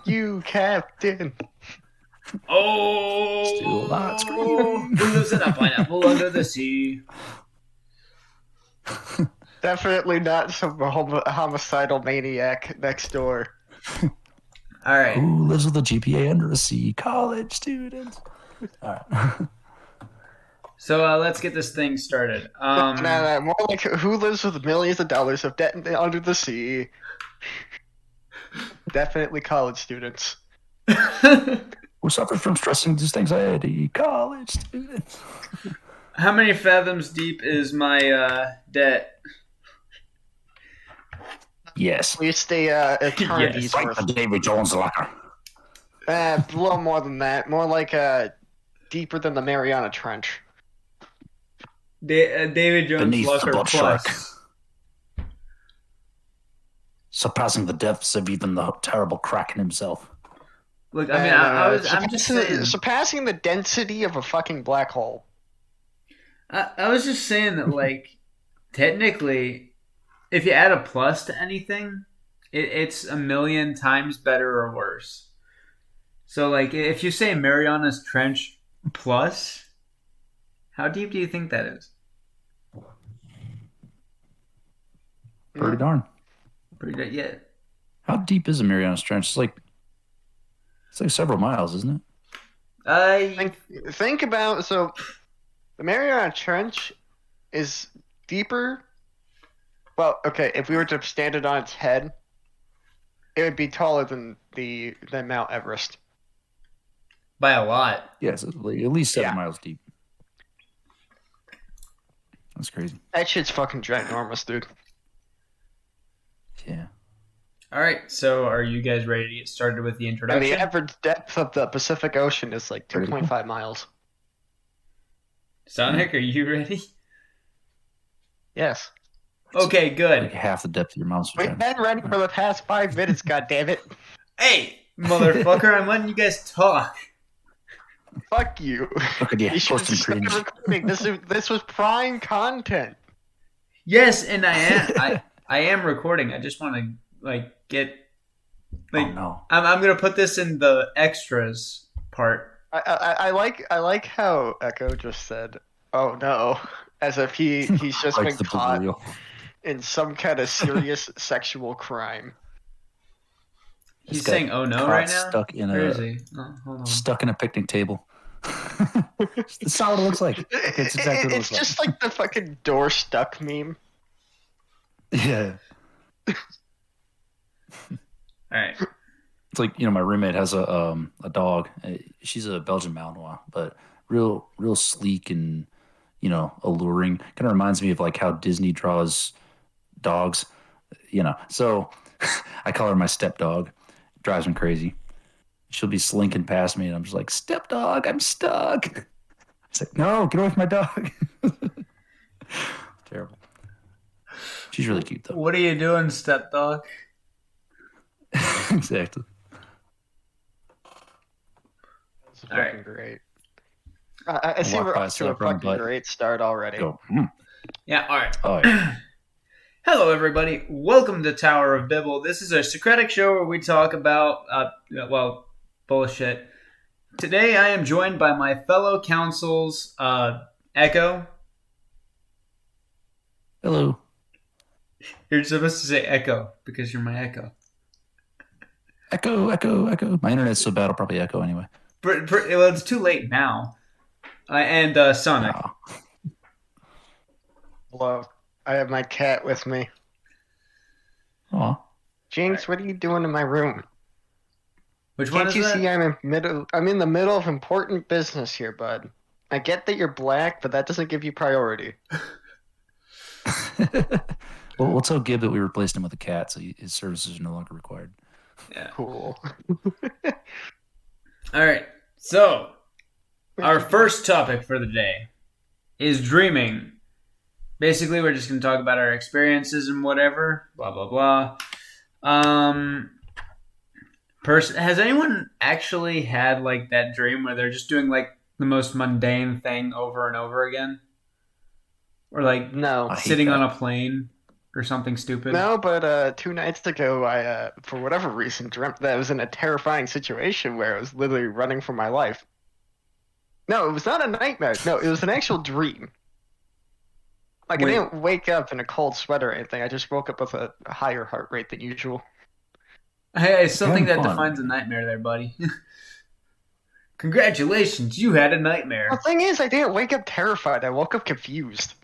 you, Captain. Oh, Still not screaming. who lives in a pineapple under the sea? Definitely not some homicidal maniac next door. All right. Who lives with a GPA under a C? College students. All right. So let's get this thing started. No, more like who lives with millions of dollars of debt under the sea? Definitely college students. Who suffers from stress-induced anxiety? College students. How many fathoms deep is my debt? Yes. At least eternity's Yes. Like worth. the Davy Jones locker. A little more than that. More like deeper than the Mariana Trench. David Jones Beneath the Locker blood Plus. Surpassing the depths of even the terrible Kraken himself. Look, I mean, I'm just saying. Surpassing the density of a fucking black hole. I was just saying that, like, technically, if you add a plus to anything, it's a million times better or worse. So, like, if you say Mariana's Trench plus, how deep do you think that is? Pretty darn. Pretty good, yeah. How deep is the Marianas Trench? It's like several miles, isn't it? Think about the Mariana Trench is deeper. Well, okay, if we were to stand it on its head, it would be taller than Mount Everest. By a lot. Yes, like at least 7 miles deep. That's crazy. That shit's fucking ginormous, dude. Yeah. All right, so are you guys ready to get started with the And introduction? the average depth of the Pacific Ocean is like 2.5 miles. Sonic, are you ready? Yes. Okay, good. Like half the depth of your mouth. We've been ready for the past 5 minutes, goddammit. Hey, motherfucker, I'm letting you guys talk. Fuck you. Look at you, You should posting start cringe. recording. This was prime content. Yes, and I am recording. I just want to get Oh no. I'm gonna put this in the extras part. I like how Echo just said, "Oh no," as if he's just Like been the caught real. in some kind of serious sexual crime. He's This guy saying "Oh no" caught right now. Stuck in Where is a he? Oh, hold on. stuck in a picnic table. That's not what it looks like. It's exactly what it It's looks just like the fucking door stuck meme. like. Yeah. All right. It's like, my roommate has a dog. She's a Belgian Malinois, but real sleek and alluring. Kind of reminds me of like how Disney draws dogs. So I call her my stepdog. Drives me crazy. She'll be slinking past me, and I'm just like, "Stepdog, I'm stuck." It's like, "No, get away from my dog." Terrible. She's really cute though. What are you doing, stepdog? Exactly. That's All right. fucking great. I see walk we're by off to a slap her on the fucking butt. great start already. Go. Yeah. All right. Oh yeah. Hello, everybody. Welcome to Tower of Bibble. This is a Socratic show where we talk about, bullshit. Today, I am joined by my fellow councils, Echo. Hello. You're supposed to say Echo because you're my Echo. Echo, echo, echo. My internet's so bad, I'll probably echo anyway. Well, it's too late now. And Sonic. Oh. Hello. I have my cat with me. Aw. James, what are you doing in my room? Which one Can't is you that? see I'm in the middle of important business here, bud. I get that you're black, but that doesn't give you priority. Well, we'll tell Gib that we replaced him with a cat, so his services are no longer required. Yeah. Cool. All right. So, our first topic for the day is dreaming. Basically, we're just going to talk about our experiences and whatever. Blah, blah, blah. Has anyone actually had, like, that dream where they're just doing, like, the most mundane thing over and over again? Or, like, No. I hate sitting that. on a plane or something stupid? No, but 2 nights ago, I for whatever reason dreamt that I was in a terrifying situation where I was literally running for my life. No, it was not a nightmare. No, it was an actual dream. Like I Wait, didn't wake up in a cold sweat or anything. I just woke up with a higher heart rate than usual. I still think Having that fun. defines a nightmare there, buddy. Congratulations, you had a The nightmare. thing is, I didn't wake up terrified. I woke up confused.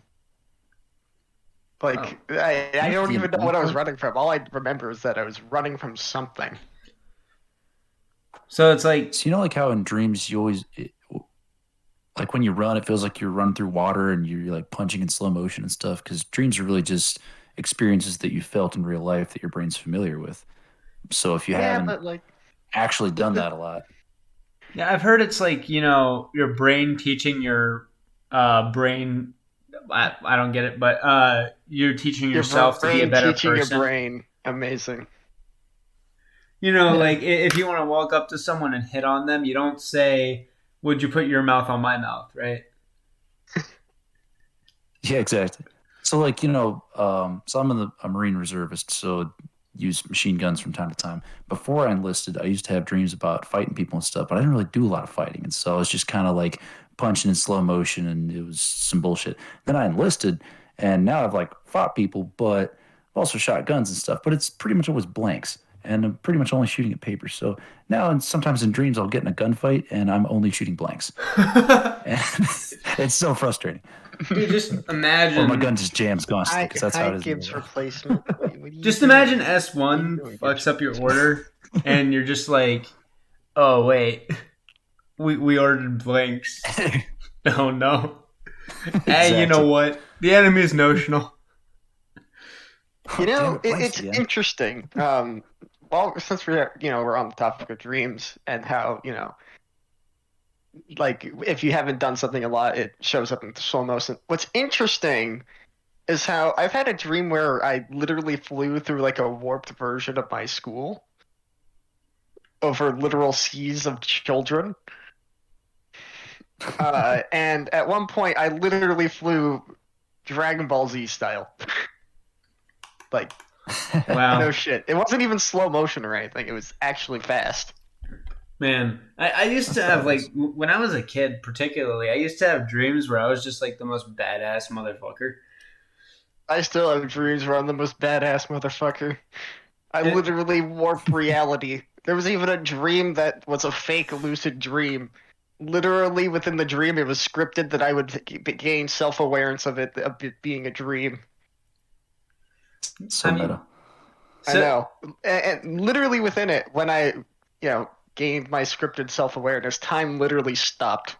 Oh. Like I That's don't the even know annoying what I was part. running from. All I remember is that I was running from something. So it's like, So you know, like how in dreams you always like when you run, it feels like you're running through water and you're like punching in slow motion and stuff. Because dreams are really just experiences that you felt in real life that your brain's familiar with. So if you Yeah, haven't but like actually done the that a lot, yeah, I've heard it's like, your brain teaching your brain. I don't get it, but you're teaching your yourself to be a brain better teaching your person. brain. Amazing. yeah, Like if you want to walk up to someone and hit on them, you don't say, "Would you put your mouth on my mouth?" Right? yeah, exactly. So like so I'm a Marine reservist, so use machine guns from time to time. Before I enlisted, I used to have dreams about fighting people and stuff, but I didn't really do a lot of fighting, and so I was just kind of like punching in slow motion, and it was some bullshit. Then I enlisted, and now I've like fought people, but I've also shot guns and stuff, but it's pretty much always blanks. And I'm pretty much only shooting at paper. So now, and sometimes in dreams, I'll get in a gunfight and I'm only shooting blanks. And it's so frustrating. Dude, just Or my imagine. gun just jams constantly High because that's how high it is in real Gibbs life. replacement. What are you Just doing? imagine What are you S1 doing, fucks Gibbs? up your order, and you're just like, "Oh wait, we ordered blanks." Oh no. Hey, you know Exactly. what? The enemy is notional. You Oh, damn know, it, blanks it's again. interesting. Well, since we're on the topic of dreams and how like if you haven't done something a lot, it shows up in slow motion. What's interesting is how I've had a dream where I literally flew through like a warped version of my school over literal seas of children. And at one point, I literally flew Dragon Ball Z style. Like, no Wow. shit. It wasn't even slow motion or anything. It was actually fast. Man, I used That's to have badass. like when I was a kid, particularly, I used to have dreams where I was just like the most badass motherfucker. I still have dreams where I'm the most badass motherfucker. I And literally warp reality. There was even a dream that was a fake lucid dream. Literally within the dream, it was scripted that I would gain self awareness of it being a dream. So I meta. mean, I so know. And literally within it, when I, gained my scripted self awareness, time literally stopped.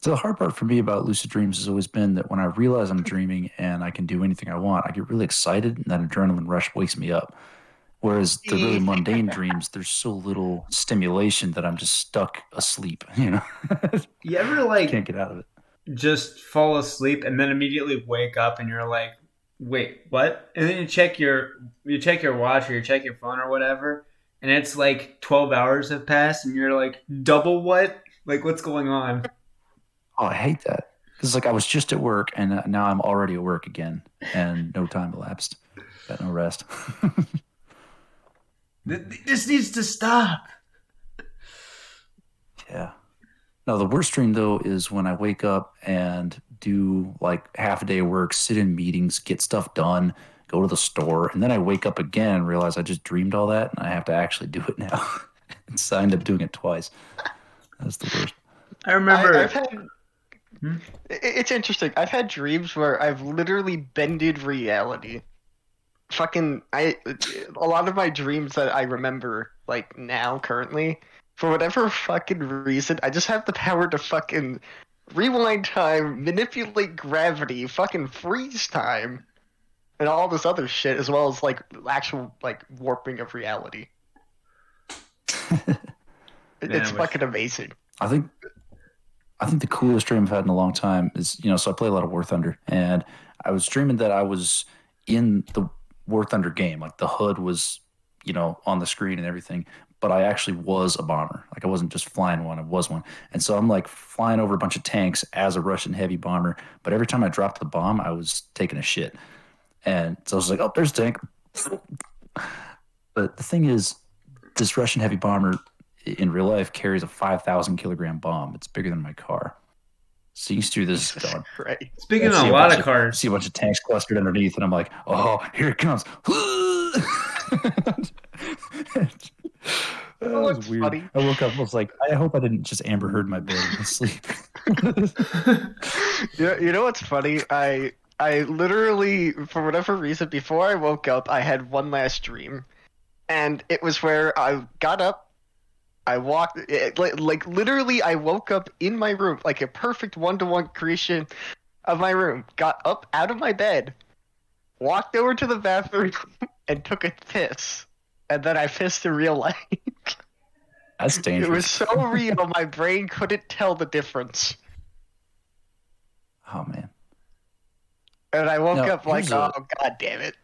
So the hard part for me about lucid dreams has always been that when I realize I'm dreaming and I can do anything I want, I get really excited and that adrenaline rush wakes me up. Whereas the really mundane dreams, there's so little stimulation that I'm just stuck asleep, you ever Can't like get out of it. just fall asleep and then immediately wake up and you're like, wait, what? And then you check your watch or you check your phone or whatever, and it's like 12 hours have passed and you're like, double what? Like what's going on? Oh, I hate that. Because like I was just at work and now I'm already at work again and no time elapsed. Got no rest. This needs to stop. Yeah. No, the worst dream though is when I wake up and do like half a day of work, sit in meetings, get stuff done, go to the store, and then I wake up again and realize I just dreamed all that and I have to actually do it now. And so I end up doing it twice. That's the worst. I I've remember. had. Hmm? It's interesting. I've had dreams where I've literally bended reality. Fucking, a lot of my dreams that I remember, like now, currently, for whatever fucking reason, I just have the power to fucking rewind time, manipulate gravity, fucking freeze time, and all this other shit, as well as like actual like warping of reality. Man, It's I wish. fucking amazing. I think I think the coolest dream I've had in a long time is, so I play a lot of War Thunder, and I was dreaming that I was in the War Thunder game. Like the HUD was, on the screen and everything, but I actually was a bomber. Like I wasn't just flying one, I was one. And so I'm like flying over a bunch of tanks as a Russian heavy bomber, but every time I dropped the bomb, I was taking a shit. And so I was like, oh, there's a tank. But the thing is, this Russian heavy bomber in real life carries a 5,000 kilogram bomb. It's bigger than my car. So you through this Jesus going. Christ. Speaking of See a lot of see cars, a bunch of tanks clustered underneath, and I'm like, oh, here it comes. That Oh, was it's weird. funny. I woke up, I was like, I hope I didn't just Amber Heard my bed in my sleep. You know what's funny? I literally, for whatever reason, before I woke up, I had one last dream, and it was where I got up, I walked, like literally, I woke up in my room, like a perfect one-to-one creation of my room. Got up out of my bed, walked over to the bathroom, and took a piss, and then I pissed in real life. That's It dangerous. was so real, my brain couldn't tell the difference. Oh man. And I woke Now, up like, here's oh, a- god damn it.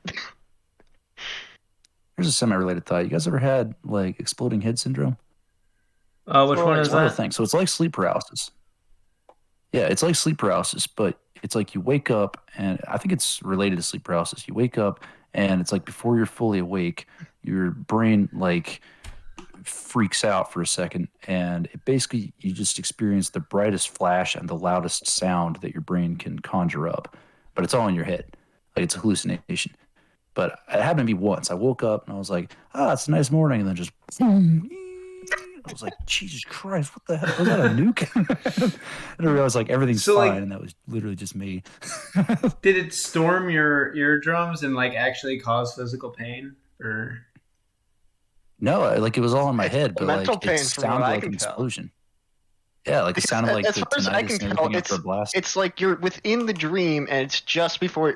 Here's a semi-related thought. You guys ever had like exploding head syndrome? which So, one like, is It's one of the that? things. So it's like sleep paralysis. Yeah, it's like sleep paralysis, but it's like you wake up, and I think it's related to sleep paralysis. You wake up, and it's like before you're fully awake, your brain like freaks out for a second, and it basically you just experience the brightest flash and the loudest sound that your brain can conjure up, but it's all in your head, like it's a hallucination. But it happened to me once. I woke up and I was like, "Ah, it's a nice morning," and then just boom. I was like, Jesus Christ, what the hell? Was that a nuke? And I realized like everything's So, fine, like, and that was literally just me. did it storm your eardrums and like actually cause physical pain, or? No, like it was all in my It's head, but mental like it pain from what sounded I like can an tell. explosion. Yeah, like it Because sounded like as the far as I can tinnitus and tell, everything after a blast. it's like you're within the dream, and it's just before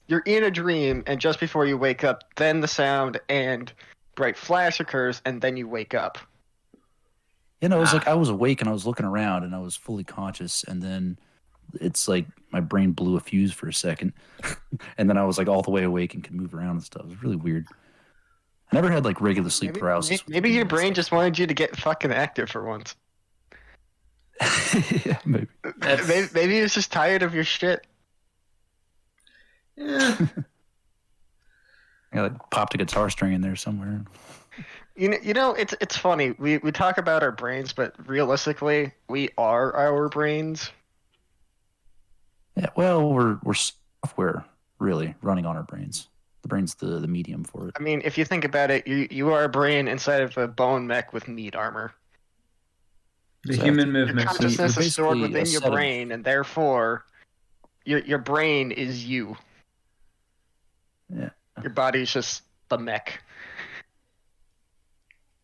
you're in a dream, and just before you wake up, then the sound and bright flash occurs, and then you wake up. You know, it was like Ah. I was awake and I was looking around and I was fully conscious, and then it's like my brain blew a fuse for a second, and then I was like all the way awake and could move around and stuff. It was really weird. I never had like regular sleep paralysis with the Maybe your dreaming and brain stuff. just wanted you to get fucking active for once. Yeah, maybe. That's Maybe it's just tired of your shit. yeah. I like popped a guitar string in there somewhere. You know, it's funny. We talk about our brains, but realistically, we are our brains. Yeah, well, we're software really running on our brains. The brain's the medium for it. I mean, if you think about it, you are a brain inside of a bone mech with meat armor. The So human Your movement suit. consciousness You're is stored basically a within your set of- brain, and therefore, your brain is you. Yeah. Your body's just the mech.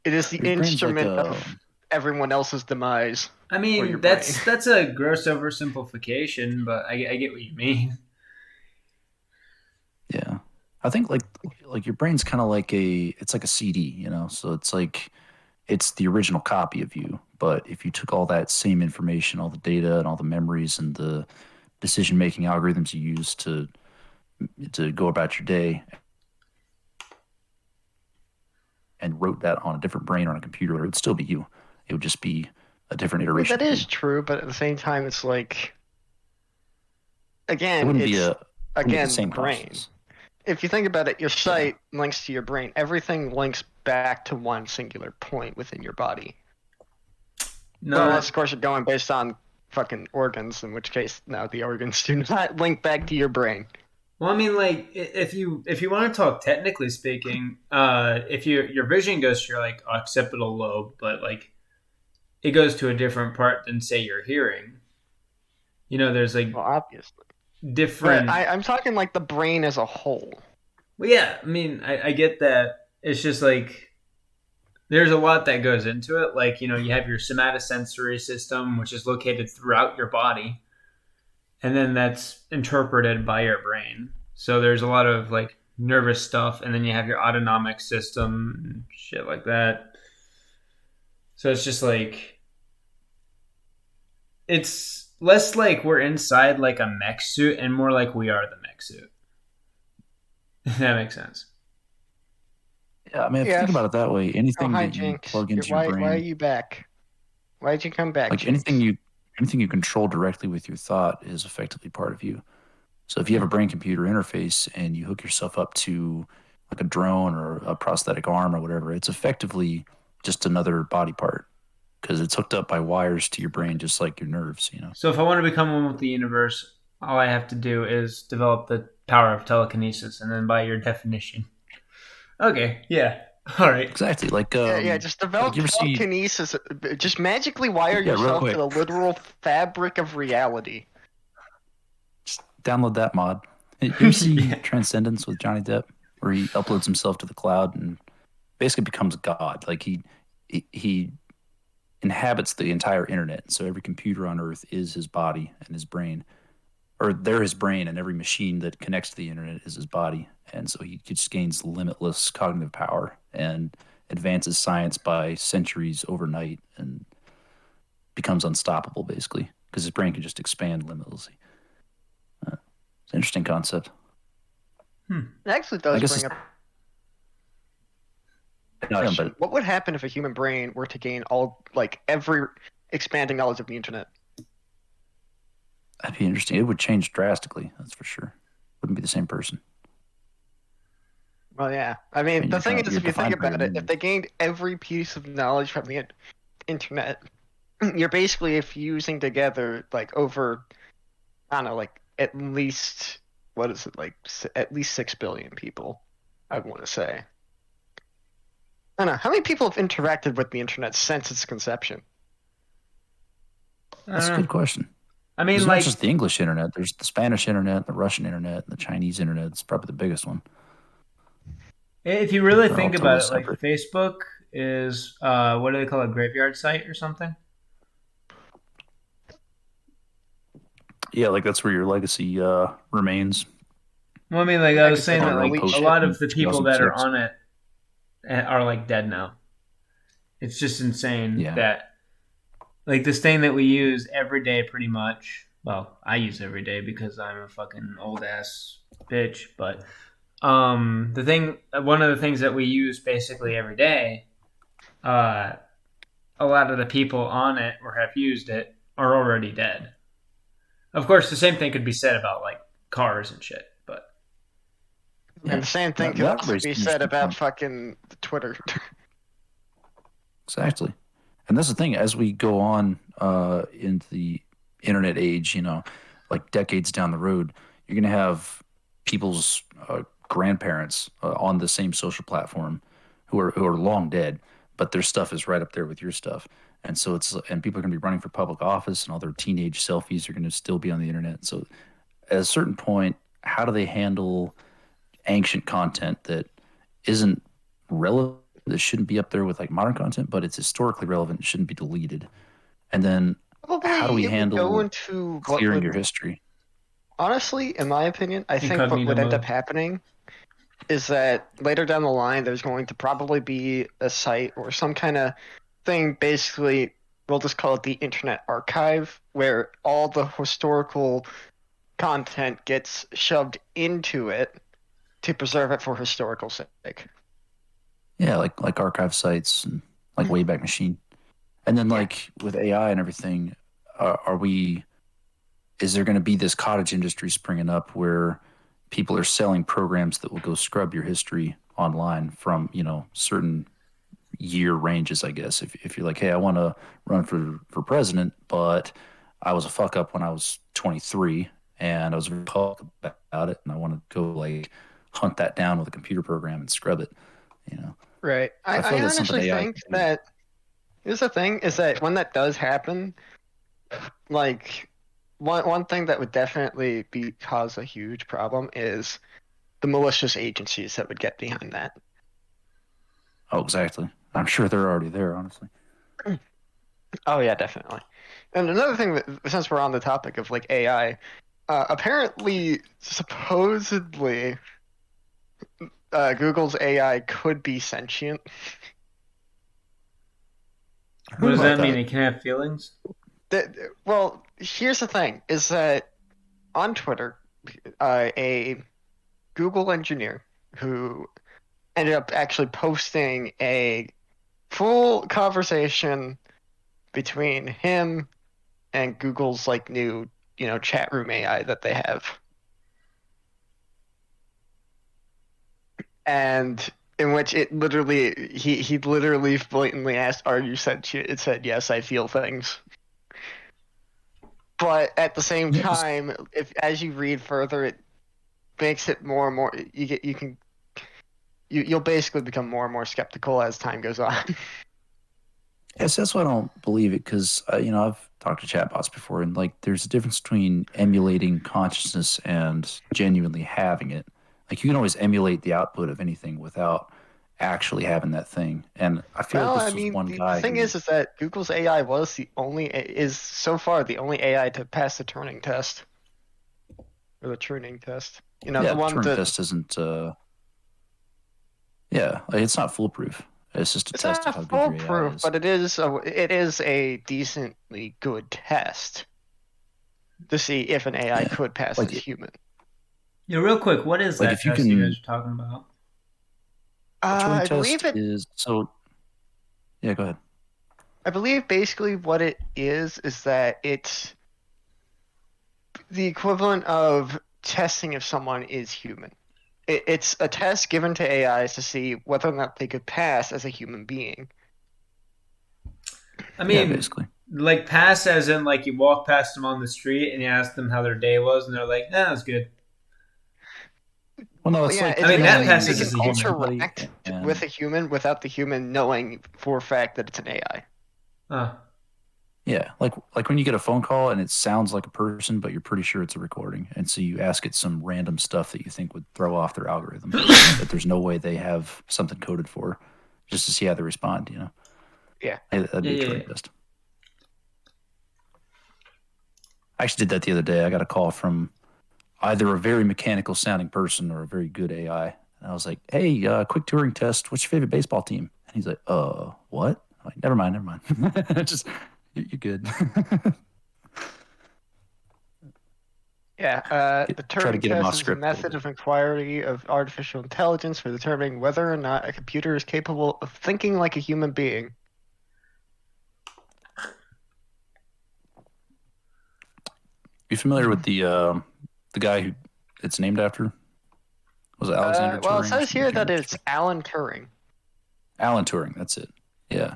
It is the Your brain's like instrument a of everyone else's demise. I Or your mean, that's a gross oversimplification, but I get what you mean. yeah. I think like your brain's kind of like it's like a CD, you know. So it's like it's the original copy of you, but if you took all that same information, all the data and all the memories and the decision making algorithms you use to go about your day and wrote that on a different brain or on a computer, it would still be you. It would just be a different I mean, iteration. that of is you. true, but at the same time, it's like, It again, wouldn't be it's a wouldn't be again the same the brain. consciousness. If you think about it, your sight links to your brain. Everything links back to one singular point within your body. No, Well, unless of course you're going based on fucking organs, in which case, no, the organs do not link back to your brain. well, I mean, like if you want to talk technically speaking, if your vision goes to your like occipital lobe, but like it goes to a different part than say your hearing. You know, there's like Well, obviously. different. But I'm talking like the brain as a whole. Well, yeah, I mean, I get that. It's just like there's a lot that goes into it. Like, you know, you have your somatosensory system, which is located throughout your body, and then that's interpreted by your brain. So there's a lot of like nervous stuff, and then you have your autonomic system and shit like that. So it's just like it's less like we're inside like a mech suit and more like we are the mech suit. If that makes sense. Yeah, I mean, if you Yes. think about it that way, Oh, anything hi, that you Jinx. plug into your Why brain, are you back? Why did you come back, like Jinx? anything you control directly with your thought is effectively part of you. So if you have a brain computer interface and you hook yourself up to like a drone or a prosthetic arm or whatever, it's effectively just another body part because it's hooked up by wires to your brain, just like your nerves, you know? So if I want to become one with the universe, all I have to do is develop the power of telekinesis, and then by your definition, okay, yeah, all right. Exactly. Yeah, just develop you ever see, telekinesis. Just magically wire yeah, real yourself to quick, the literal fabric of reality. just download that mod. You ever see Yeah. Transcendence with Johnny Depp, where he uploads himself to the cloud and basically becomes God? Like he inhabits the entire internet. So every computer on Earth is his body and his brain, or they're his brain, and every machine that connects to the internet is his body. And so he just gains limitless cognitive power and advances science by centuries overnight and becomes unstoppable, basically, because his brain can just expand limitlessly. It's an interesting concept. It actually I does guess bring up not him, question. but What would happen if a human brain were to gain every expanding knowledge of the internet? that'd be interesting. It would change drastically, that's for sure. Wouldn't be the same person. Well, yeah. I mean, And the thing is, you're if you think defined by your about it, if memory. they gained every piece of knowledge from the internet, you're basically fusing together over, I don't know, at least what is it at least 6 billion people, I want to say. I don't know how many people have interacted with the internet since its conception. That's a good question. I mean, There's like, not just the English internet. There's the Spanish internet, the Russian internet, and the Chinese internet. It's probably the biggest one. if you really They're all think about totally it, like separate. Facebook is what do they call it, graveyard site or something? Yeah, like that's where your legacy remains. Well, I mean, like I Yeah, was 'cause they saying don't that like delete a Post shit. lot of the people that are 2006. on it are like dead now. It's just insane Yeah. that like this thing that we use every day, pretty much. Well, I use every day because I'm a fucking old ass bitch. But one of the things that we use basically every day, a lot of the people on it or have used it are already dead. Of course, the same thing could be said about like cars and shit. But And the same thing could That also raises be an said interesting about point. fucking Twitter. Exactly. And that's the thing. As we go on into the internet age, like decades down the road, you're going to have people's grandparents on the same social platform who are long dead, but their stuff is right up there with your stuff. And so and people are going to be running for public office, and all their teenage selfies are going to still be on the internet. So at a certain point, how do they handle ancient content that isn't relevant, that shouldn't be up there with like modern content, but it's historically relevant and shouldn't be deleted? And then how do Probably we it would go handle into what clearing your would, history? honestly, in my opinion, I think what incognito would end mode. up happening is that later down the line, there's going to probably be a site or some kind of thing, basically, we'll just call it the Internet Archive, where all the historical content gets shoved into it to preserve it for historical sake. Yeah, like archive sites and like Wayback Machine. And then Yeah. like with AI and everything, are we? Is there going to be this cottage industry springing up where people are selling programs that will go scrub your history online from certain year ranges? I guess if you're like, hey, I want to run for president, but I was a fuck up when I was 23 and I was very public about it, and I want to go like hunt that down with a computer program and scrub it. Right. So I feel I like that's something honestly AI think can do. that here's the thing is that when that does happen, like one thing that would definitely cause a huge problem is the malicious agencies that would get behind that. Oh, exactly. I'm sure they're already there, honestly. Oh yeah, definitely. And another thing that, since we're on the topic of like AI, apparently, supposedly, Google's AI could be sentient. What does about that mean? that. It can have feelings? Well, here's the thing: is that on Twitter, a Google engineer who ended up actually posting a full conversation between him and Google's like new, chat room AI that they have. and in which he literally blatantly asked, "Are you sentient?" It said, "Yes, I feel things." But at the same Yeah, time, if as you read further, it makes it more and more. You'll basically become more and more skeptical as time goes on. yes, that's why I don't believe it because I've talked to chatbots before, and like there's a difference between emulating consciousness and genuinely having it. Like you can always emulate the output of anything without actually having that thing. And I feel like Well, I this was mean, one the guy thing who, is that Google's AI is so far the only AI to pass the Turing test or the Turing test. yeah, The the one Turing that test isn't, yeah, like it's not foolproof. It's just a it's test of not how good your AI foolproof, is. but it is a decently good test to see if an AI Yeah, could pass as like human. Yeah, real quick, what is like that if you test you guys can, are talking about? a Turing I believe test it. is so. Yeah, go ahead. I believe basically what it is that it's the equivalent of testing if someone is human. It's a test given to AIs to see whether or not they could pass as a human being. I Yeah, mean, basically. like pass as in like you walk past them on the street and you ask them how their day was, and they're like, "Nah, it was good." Well, no, Well, it's yeah, like it's I mean, that basically you they passes you can as a call human. somebody interact with and a human without the human knowing for a fact that it's an AI. Huh. yeah, like when you get a phone call and it sounds like a person, but you're pretty sure it's a recording, and so you ask it some random stuff that you think would throw off their algorithm that there's no way they have something coded for, just to see how they respond. Yeah. That'd Yeah, be a yeah, yeah. Turing test. I actually did that the other day. I got a call from either a very mechanical sounding person or a very good AI, and I was like, "Hey, quick Turing test. What's your favorite baseball team?" And he's like, what?" I'm like, never mind, never mind. Just you're good. Yeah, the Try to Turing get him test off is a script a little method bit. of inquiry of artificial intelligence for determining whether or not a computer is capable of thinking like a human being. You familiar with the guy who it's named after? Was it Alexander Well, it Turing or says something? I here can't that remember. it's Alan Turing. Alan Turing. That's it. Yeah.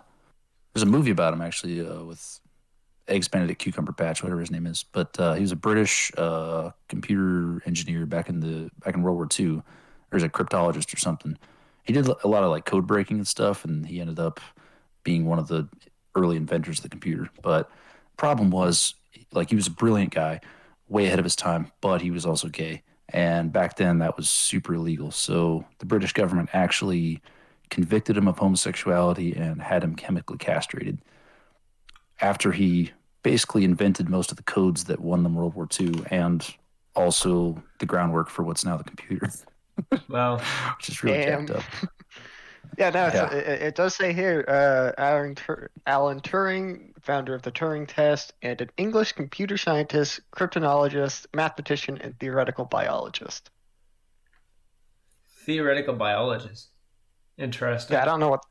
There's a movie about him actually with Eggs Benedict Cumberbatch, whatever his name is. But he was a British computer engineer back in World War II. Or was a cryptologist or something. He did a lot of like code breaking and stuff, and he ended up being one of the early inventors of the computer. But problem was, like, he was a brilliant guy, way ahead of his time, but he was also gay. And back then, that was super illegal. So the British government actually convicted him of homosexuality and had him chemically castrated after he basically invented most of the codes that won them World War II and also the groundwork for what's now the computer, Well, which is really jacked Damn. up. Yeah, no, Yeah. it does say here, Alan Turing, founder of the Turing test, and an English computer scientist, cryptonologist, mathematician, and theoretical biologist. theoretical biologist. Yeah, I Interesting. don't know what.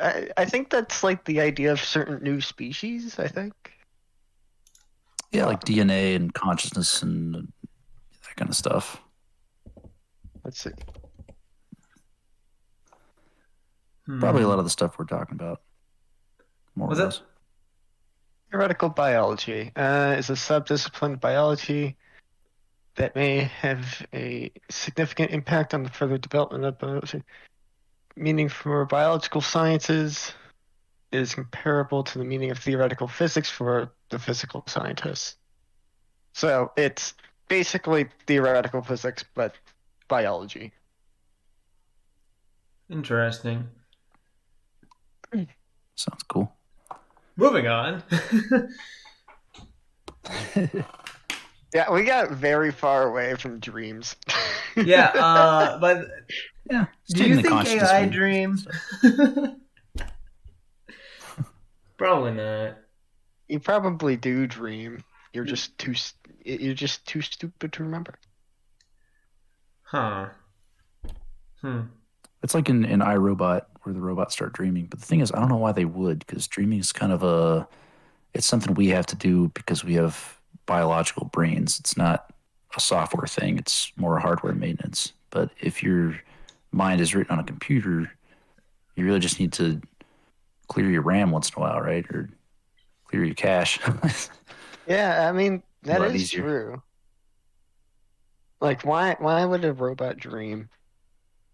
I think that's like the idea of certain new species, I think. Yeah, like DNA and consciousness and that kind of stuff. Let's see. Probably a Hmm. lot of the stuff we're talking about, more or Was it? less. Theoretical biology is a subdiscipline of biology that may have a significant impact on the further development of biology. Meaning for biological sciences is comparable to the meaning of theoretical physics for the physical scientists. So it's basically theoretical physics, but biology. Interesting. Sounds cool. Moving on. Yeah, we got very far away from dreams. Yeah, but Yeah, do stayed in you the think consciousness AI vein. dream? Probably not. You probably do dream. You're just too stupid to remember. Huh. Hmm. It's like in iRobot where the robots start dreaming. But the thing is, I don't know why they would, because dreaming is kind of it's something we have to do because we have biological brains. It's not a software thing. It's more hardware maintenance. But if you're mind is written on a computer, you really just need to clear your RAM once in a while, right? Or clear your cache. Yeah, I mean A that lot is easier. true. Like, why would a robot dream?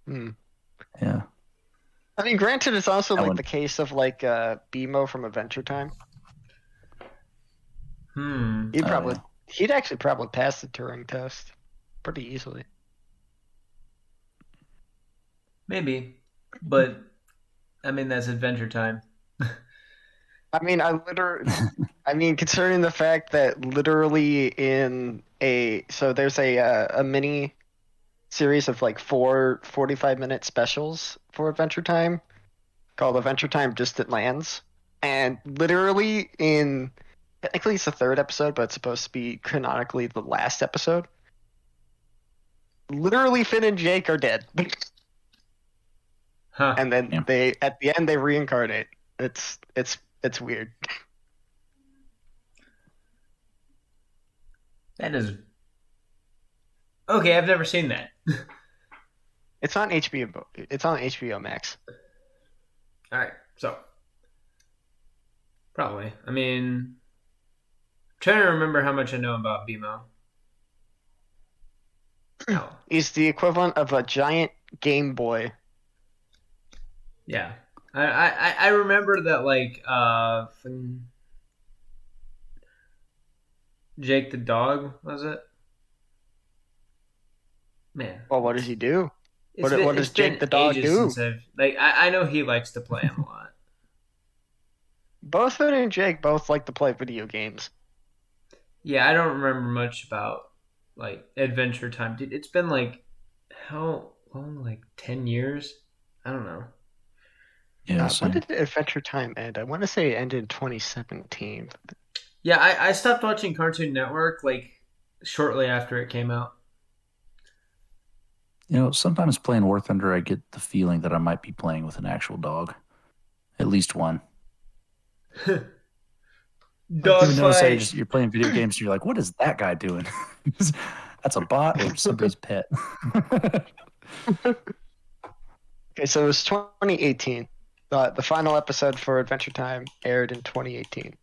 Hmm. Yeah. I mean, granted, it's also That like one. the case of like BMO from Adventure Time. He'd Oh probably yeah. he'd actually probably pass the Turing test pretty easily. Maybe, but I mean that's Adventure Time. I mean, I mean, considering the fact that literally in there's a mini series of like 45-minute specials for Adventure Time called Adventure Time Distant Lands, and literally in technically it's the third episode, but it's supposed to be canonically the last episode. Literally, Finn and Jake are dead, Huh? and then Yeah. they at the end they reincarnate. It's weird. That is okay. I've never seen that. It's on HBO. It's on HBO Max. All right, so probably. I mean, trying to remember how much I know about BMO. Oh, He's the equivalent of a giant Game Boy. yeah. I remember that like Jake the dog was it? Man, Well, what does he do? What it's does Jake been the dog ages do? since I know he likes to play him a lot. Both Finn and Jake both like to play video games. Yeah, I don't remember much about like Adventure Time. Dude, it's been like how long? Like 10 years? I don't know. Yeah. When Same. did Adventure Time end? I want to say it ended in 2017. Yeah, I stopped watching Cartoon Network like shortly after it came out. Sometimes playing War Thunder, I get the feeling that I might be playing with an actual dog. At least one. You ever notice how Dogfight. you're playing video games and you're like, what is that guy doing? That's a bot or somebody's pet. Okay, so it was 2018. The final episode for Adventure Time aired in 2018.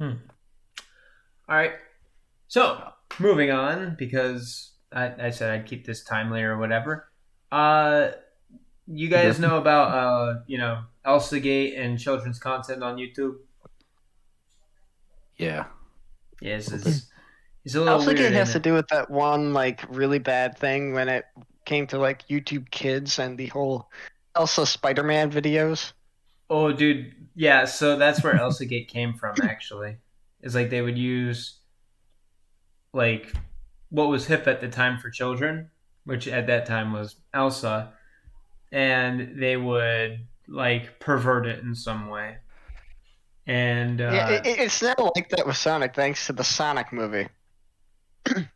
All right. So moving on because I said I'd keep this timely or whatever. You guys know about Elsa Gate and children's content on YouTube? Yeah. Yes, it's a little Also, weird. it has Ain't to it? do with that one like really bad thing when it came to like YouTube Kids and the whole Elsa Spider-Man videos. Oh, dude, yeah. So that's where Elsa Gate came from. Actually, is like they would use like what was hip at the time for children, which at that time was Elsa, and they would like pervert it in some way. And Yeah, it's now like that with Sonic, thanks to the Sonic movie.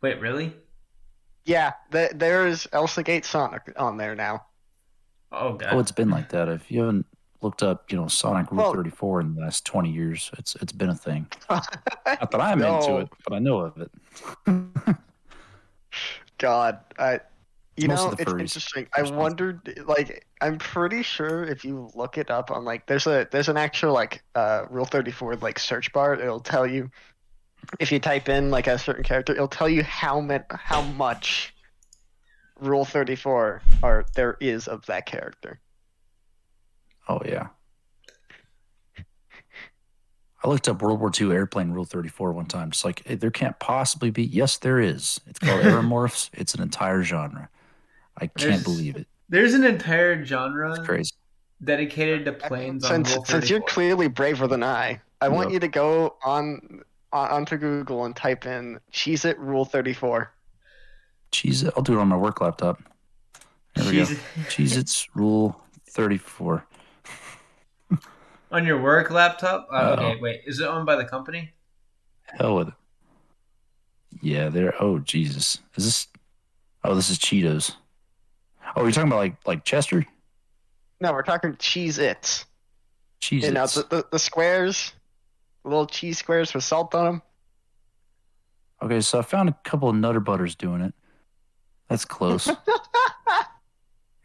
wait, really? Yeah, there's Elsa Gate Sonic on there now. Oh god. Oh, it's been like that. If you haven't looked up, Sonic Rule Well- 34 in the last 20 years, it's been a thing. Not that I'm into No, it, but I know of it. God, It's mostly the it's furries. interesting. I wondered, like, I'm pretty sure if you look it up on like, there's an actual like Rule 34 like search bar. It'll tell you if you type in like a certain character, it'll tell you how much Rule 34 there is of that character. Oh, yeah. I looked up World War II airplane Rule 34 one time. Just like, hey, there can't possibly be. Yes, there is. It's called aeromorphs. It's an entire genre. I can't believe it. There's an entire genre It's crazy. dedicated to planes on Rule 34. Since you're clearly braver than I want Yep. you to go onto Google and type in Cheez It Rule 34. Cheez-It. I'll do it on my work laptop. There we go. Cheez-Its Rule 34. On your work laptop? Uh-oh. Okay, wait. Is it owned by the company? Hell with it. Yeah, there. Oh, Jesus. Is this? Oh, this is Cheetos. Oh, you're talking about like Chester? No, we're talking Cheez-Its. Cheez-Its. You know, the squares, little cheese squares with salt on them. Okay, so I found a couple of Nutter Butters doing it. That's close.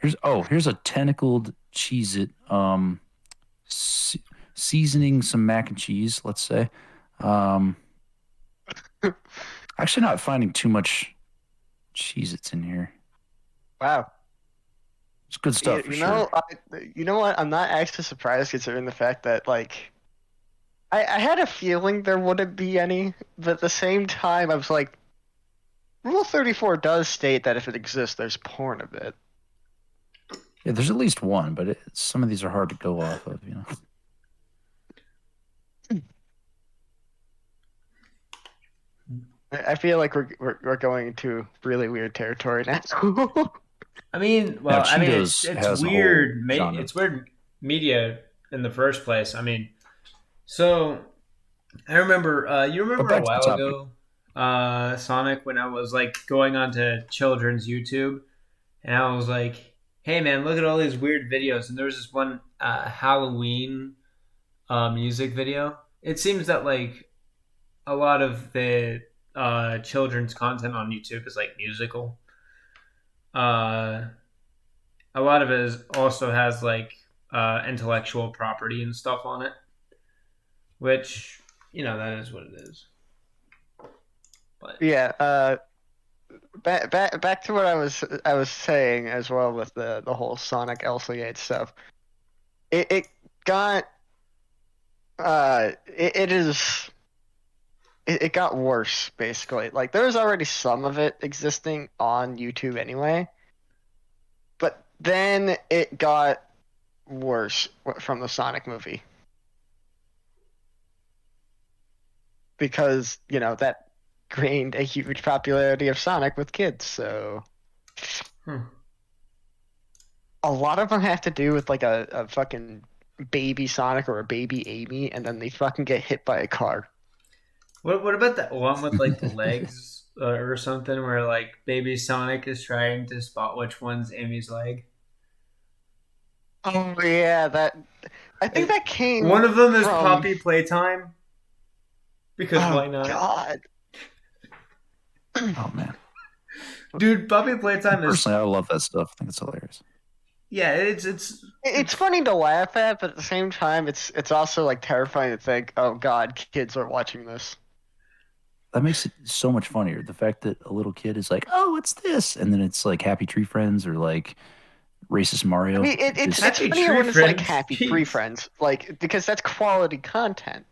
Here's a tentacled Cheez-It. Se- Seasoning some mac and cheese, let's say. Um, Actually not finding too much Cheez-Its in here. Wow. It's good You, stuff for you sure. know, you know what? I'm not actually surprised considering the fact that like I had a feeling there wouldn't be any, but at the same time, I was like, Rule 34 does state that if it exists, there's porn of it. Yeah, there's at least one, but some of these are hard to go off of, you know. I feel like we're going into really weird territory now. I mean, Now, well, I mean, Cheetos it's has a whole weird. genre. It's weird media in the first place. I mean, so I remember. You But remember a back to the while topic. ago, Sonic, when I was like going onto children's YouTube, and I was like, "Hey, man, look at all these weird videos." And there was this one Halloween music video. It seems that like a lot of the children's content on YouTube is like musical. Uh, a lot of it also has like intellectual property and stuff on it, which that is what it is. But Yeah, back to what I was saying as well with the whole Sonic LCA stuff. It got it is it got worse basically. Like there was already some of it existing on YouTube anyway, but then it got worse from the Sonic movie because that gained a huge popularity of Sonic with kids. So a lot of them have to do with like a fucking baby Sonic or a baby Amy, and then they fucking get hit by a car. what about that one with like the legs or something, where like baby Sonic is trying to spot which one's Amy's leg? Oh yeah, that I think that came One of them is from. Poppy Playtime, because Oh why not? God. Oh man. Dude, Poppy Playtime is, Personally, I love that stuff. I think it's hilarious. yeah, It's funny to laugh at, but at the same time, it's also like terrifying to think, oh God, kids are watching this. That makes it so much funnier. The fact that a little kid is like, "Oh, what's this?" and then it's like Happy Tree Friends or like Racist I Mario. mean, it's Just Happy funnier Tree when it's like Friends. Happy Tree Jeez. Friends, like because that's quality content.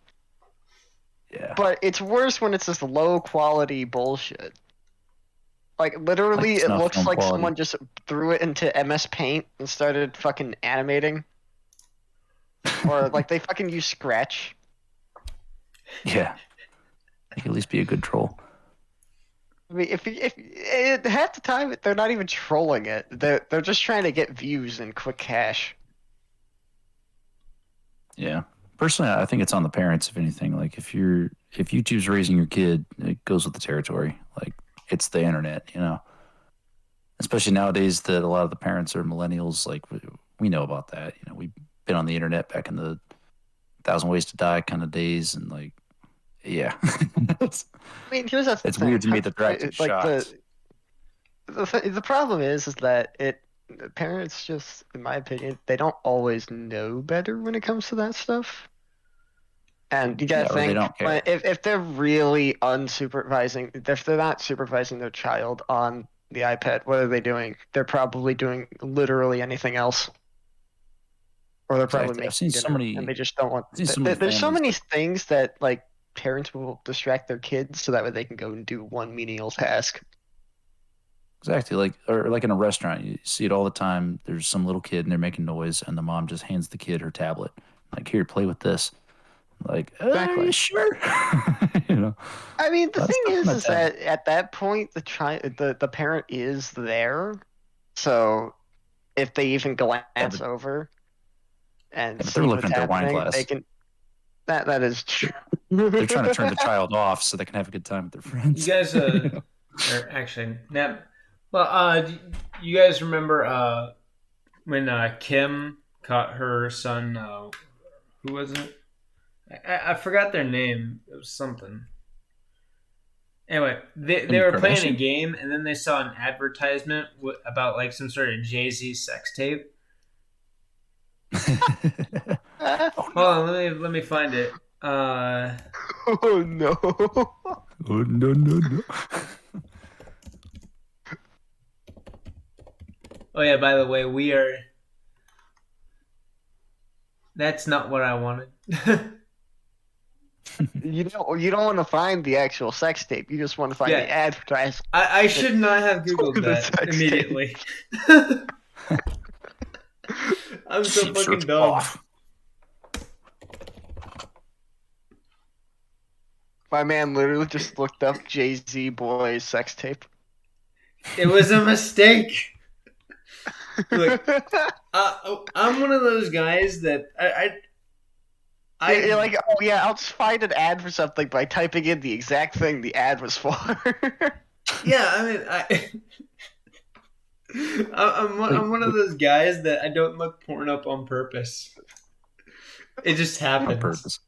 yeah, But it's worse when it's this low quality bullshit. Like like literally, it snuff looks film like quality. someone just threw it into MS Paint and started fucking animating, or like they fucking use Scratch. Yeah, he can at least be a good troll. I mean, if half the time they're not even trolling it, they're just trying to get views and quick cash. Yeah. Personally, I think it's on the parents, if anything. Like if YouTube's raising your kid, it goes with the territory. Like it's the internet, you know. Especially nowadays that a lot of the parents are millennials. Like we know about that. You know, we've been on the internet back in the Thousand Ways to Die kind of days, and like, yeah, it's, I mean, here's the it's thing. weird to me that they're actually Like shocked. the problem is that parents just, in my opinion, they don't always know better when it comes to that stuff. And you gotta Yeah, or they think, don't care. if they're really unsupervising, if they're not supervising their child on the iPad, what are they doing? They're probably doing literally anything else, or they're probably Exactly. making dinner, and they just don't want. I've seen so many There's so families many that things that like parents will distract their kids so that way they can go and do one menial task. exactly like or like in a restaurant, you see it all the time. There's some little kid and they're making noise, and the mom just hands the kid her tablet. Like, here, play with this. Like, are you Exactly. sure? you know, I mean, the a lot of thing stuff on is that is tablet. that at that point the parent is there, so if they even Yeah, glance over and but they're see looking what's at their wine happening, they glass. can. That is true. They're trying to turn the child off so they can have a good time with their You friends. guys, You know? or actually, now, well, you guys remember when Kim caught her son? Who was it? I forgot their name. It was something. Anyway, they Kim were playing a Kardashian? game, and then they saw an advertisement about like some sort of Jay-Z sex tape. Hold on, let me find it. Oh no. Oh, no. Oh yeah, by the way, we are. That's not what I wanted. You don't want to find the actual sex tape. You just want to find Yeah. the advertisement. I should not have googled The that sex immediately. I'm so Cheap fucking shirts dumb. off. My man literally just looked up Jay-Z boys sex tape. It was a mistake. Look, I'm one of those guys that You're like, oh yeah, I'll just find an ad for something by typing in the exact thing the ad was for. yeah, I mean, I'm one of those guys that I don't look porn up on purpose. It just happens. On purpose.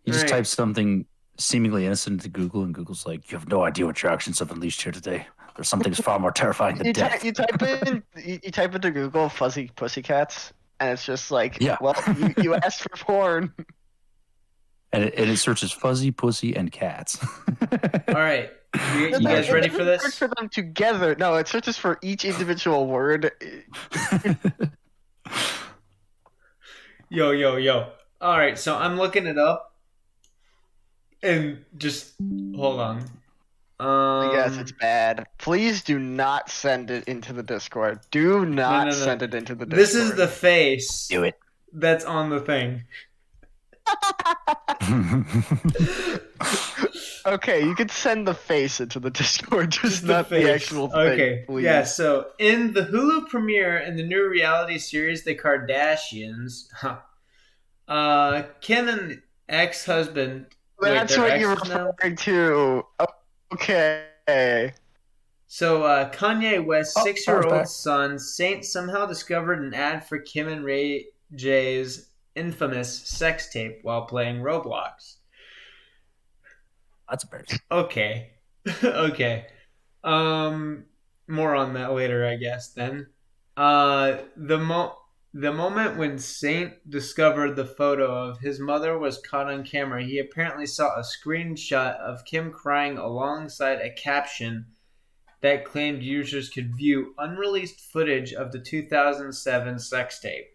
You just Right. type something seemingly innocent into Google, and Google's like, "You have no idea what your actions have unleashed here today. There's something far more terrifying than you death." type into Google fuzzy pussycats, and it's just like, Yeah. well, you asked for porn. And it searches fuzzy, pussy, and cats. All right, you guys ready for Search this? for them together. No, it searches for each individual word. Yo. All right, so I'm looking it up, and just hold on. Yes, it's bad. Please do not send it into the Discord. Do not no. send it into the Discord. This is the face Do it. that's on the thing. Okay, you can send the face into the Discord, just the not the face. actual thing. Okay, Please. yeah. So in the Hulu premiere in the new reality series, The Kardashians, Kim and ex-husband. That's they're what you're exes now? referring to. Okay. So Kanye West's Oh, 6-year-old back. son Saint somehow discovered an ad for Kim and Ray J's infamous sex tape while playing Roblox. That's embarrassing. Okay. Okay. More on that later, I guess, then. The moment when Saint discovered the photo of his mother was caught on camera, he apparently saw a screenshot of Kim crying alongside a caption that claimed users could view unreleased footage of the 2007 sex tape.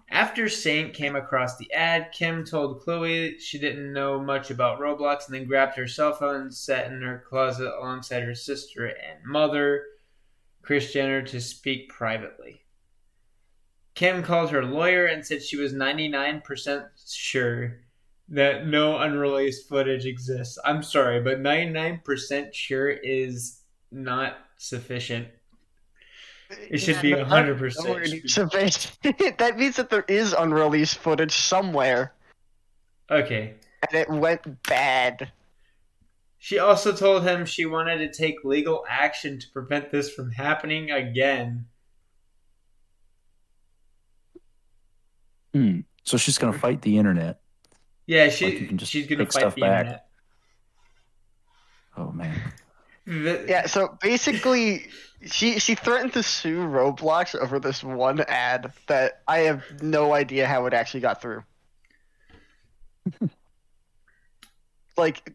After Saint came across the ad, Kim told Chloe she didn't know much about Roblox and then grabbed her cell phone and sat in her closet alongside her sister and mother, Kris Jenner, to speak privately. Kim called her lawyer and said she was 99% sure that no unreleased footage exists. I'm sorry, but 99% sure is not sufficient. It should be 100% sufficient. That means that there is unreleased footage somewhere, Okay. and it went bad. She also told him she wanted to take legal action to prevent this from happening again. So she's gonna fight the internet. Yeah, Like you can just she's gonna take fight stuff the back. internet. Oh man. Yeah, so basically, she threatened to sue Roblox over this one ad that I have no idea how it actually got through. Like,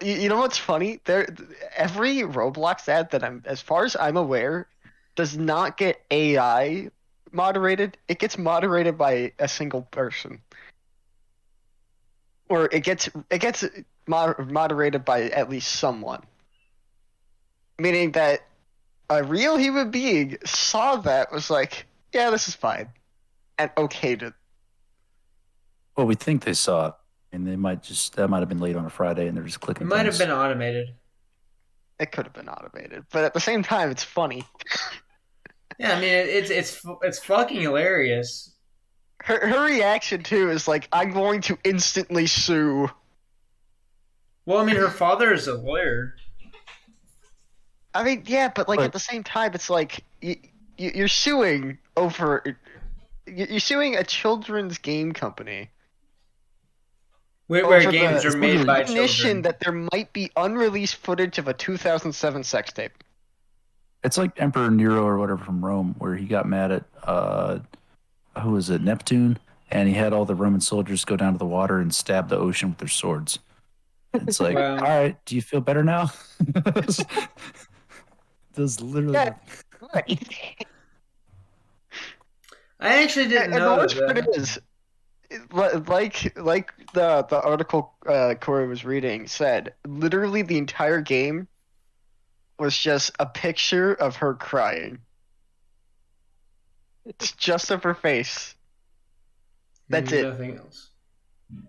you know what's funny? Every Roblox ad that as far as I'm aware, does not get AI moderated. It gets moderated by a single person, or it gets moderated by at least someone. Meaning that a real human being saw that, was like, yeah, this is fine, and okayed it. Well, we think they saw it, and that might have been late on a Friday, and they're just It clicking. might have things. been automated. It could have been automated, but at the same time, it's funny. Yeah, I mean it's fucking hilarious. Her reaction too is like, I'm going to instantly sue. Well, I mean her father is a lawyer. I mean, yeah, but like But- at the same time, it's like you're suing over. You're suing a children's game company. where over games the are made by recognition children. that there might be unreleased footage of a 2007 sex tape. It's like Emperor Nero or whatever from Rome, where he got mad at who was it, Neptune, and he had all the Roman soldiers go down to the water and stab the ocean with their swords. It's like, Wow. all right, do you feel better now? Does literally. Yeah. I actually didn't And the know worst part that. is, like the article Corey was reading said, literally the entire game was just a picture of her crying. It's just of her face. That's it. Nothing else.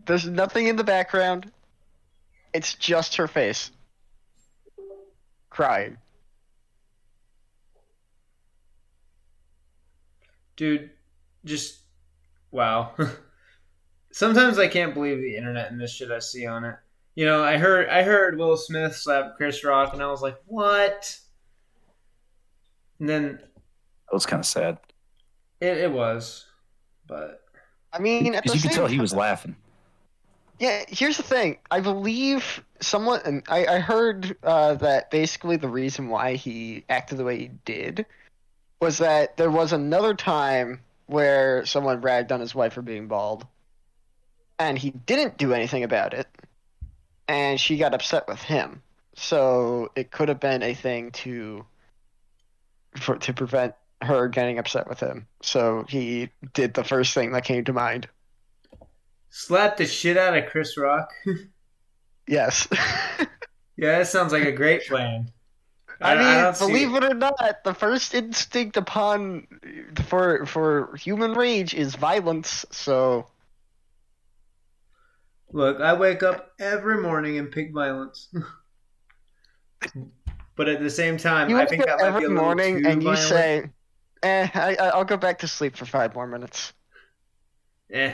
There's nothing in the background. It's just her face. Crying. Dude, just wow. Sometimes I can't believe the internet and this shit I see on it. You know, I heard Will Smith slap Chris Rock, and I was like, what? And then That was kind of sad. it was, but I mean, at the Because you could same tell he time, was laughing. yeah, here's the thing. I believe someone, and I heard that basically the reason why he acted the way he did was that there was another time where someone ragged on his wife for being bald, and he didn't do anything about it, and she got upset with him. So it could have been a thing to prevent her getting upset with him. So he did the first thing that came to mind. slap the shit out of Chris Rock. Yes. Yeah, that sounds like a great plan. I mean, don't see believe it or not, the first instinct upon for human rage is violence. So Look, I wake up every morning and pick violence. But at the same time, you I wake think up that might be every a little morning too and you violent. say, I'll go back to sleep for 5 more minutes," Eh.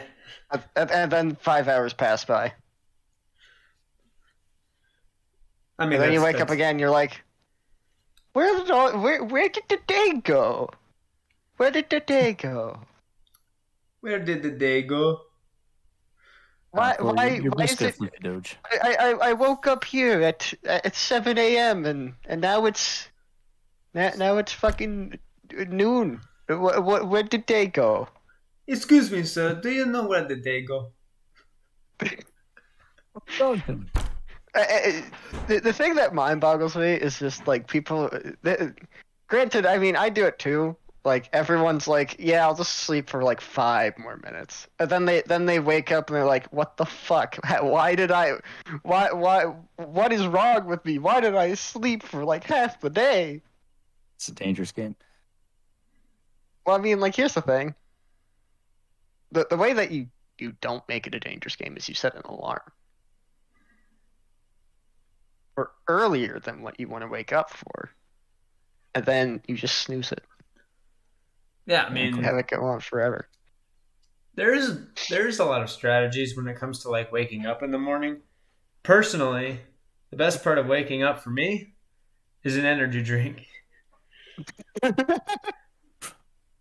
and then 5 hours pass by, I mean, and then you that's- wake up again. You're like, where did the day go? Where did the day go? Where did the day go? Why You're is basically a it? flippy doge. I woke up here at 7 a.m. and now it's fucking noon. Where did day go? Excuse me, sir. Do you know where the day go? The thing that mind boggles me is just like people. Granted, I mean I do it too. Like everyone's like, yeah, I'll just sleep for like 5 more minutes, and then they wake up and they're like, what the fuck? Why did I? What is wrong with me? Why did I sleep for like half the day? It's a dangerous game. Well, I mean, like here's the thing. The way that you don't make it a dangerous game is you set an alarm. Or earlier than what you want to wake up for, and then you just snooze it. Yeah, I mean, Have it go on forever. there's a lot of strategies when it comes to like waking up in the morning. Personally, the best part of waking up for me is an energy drink.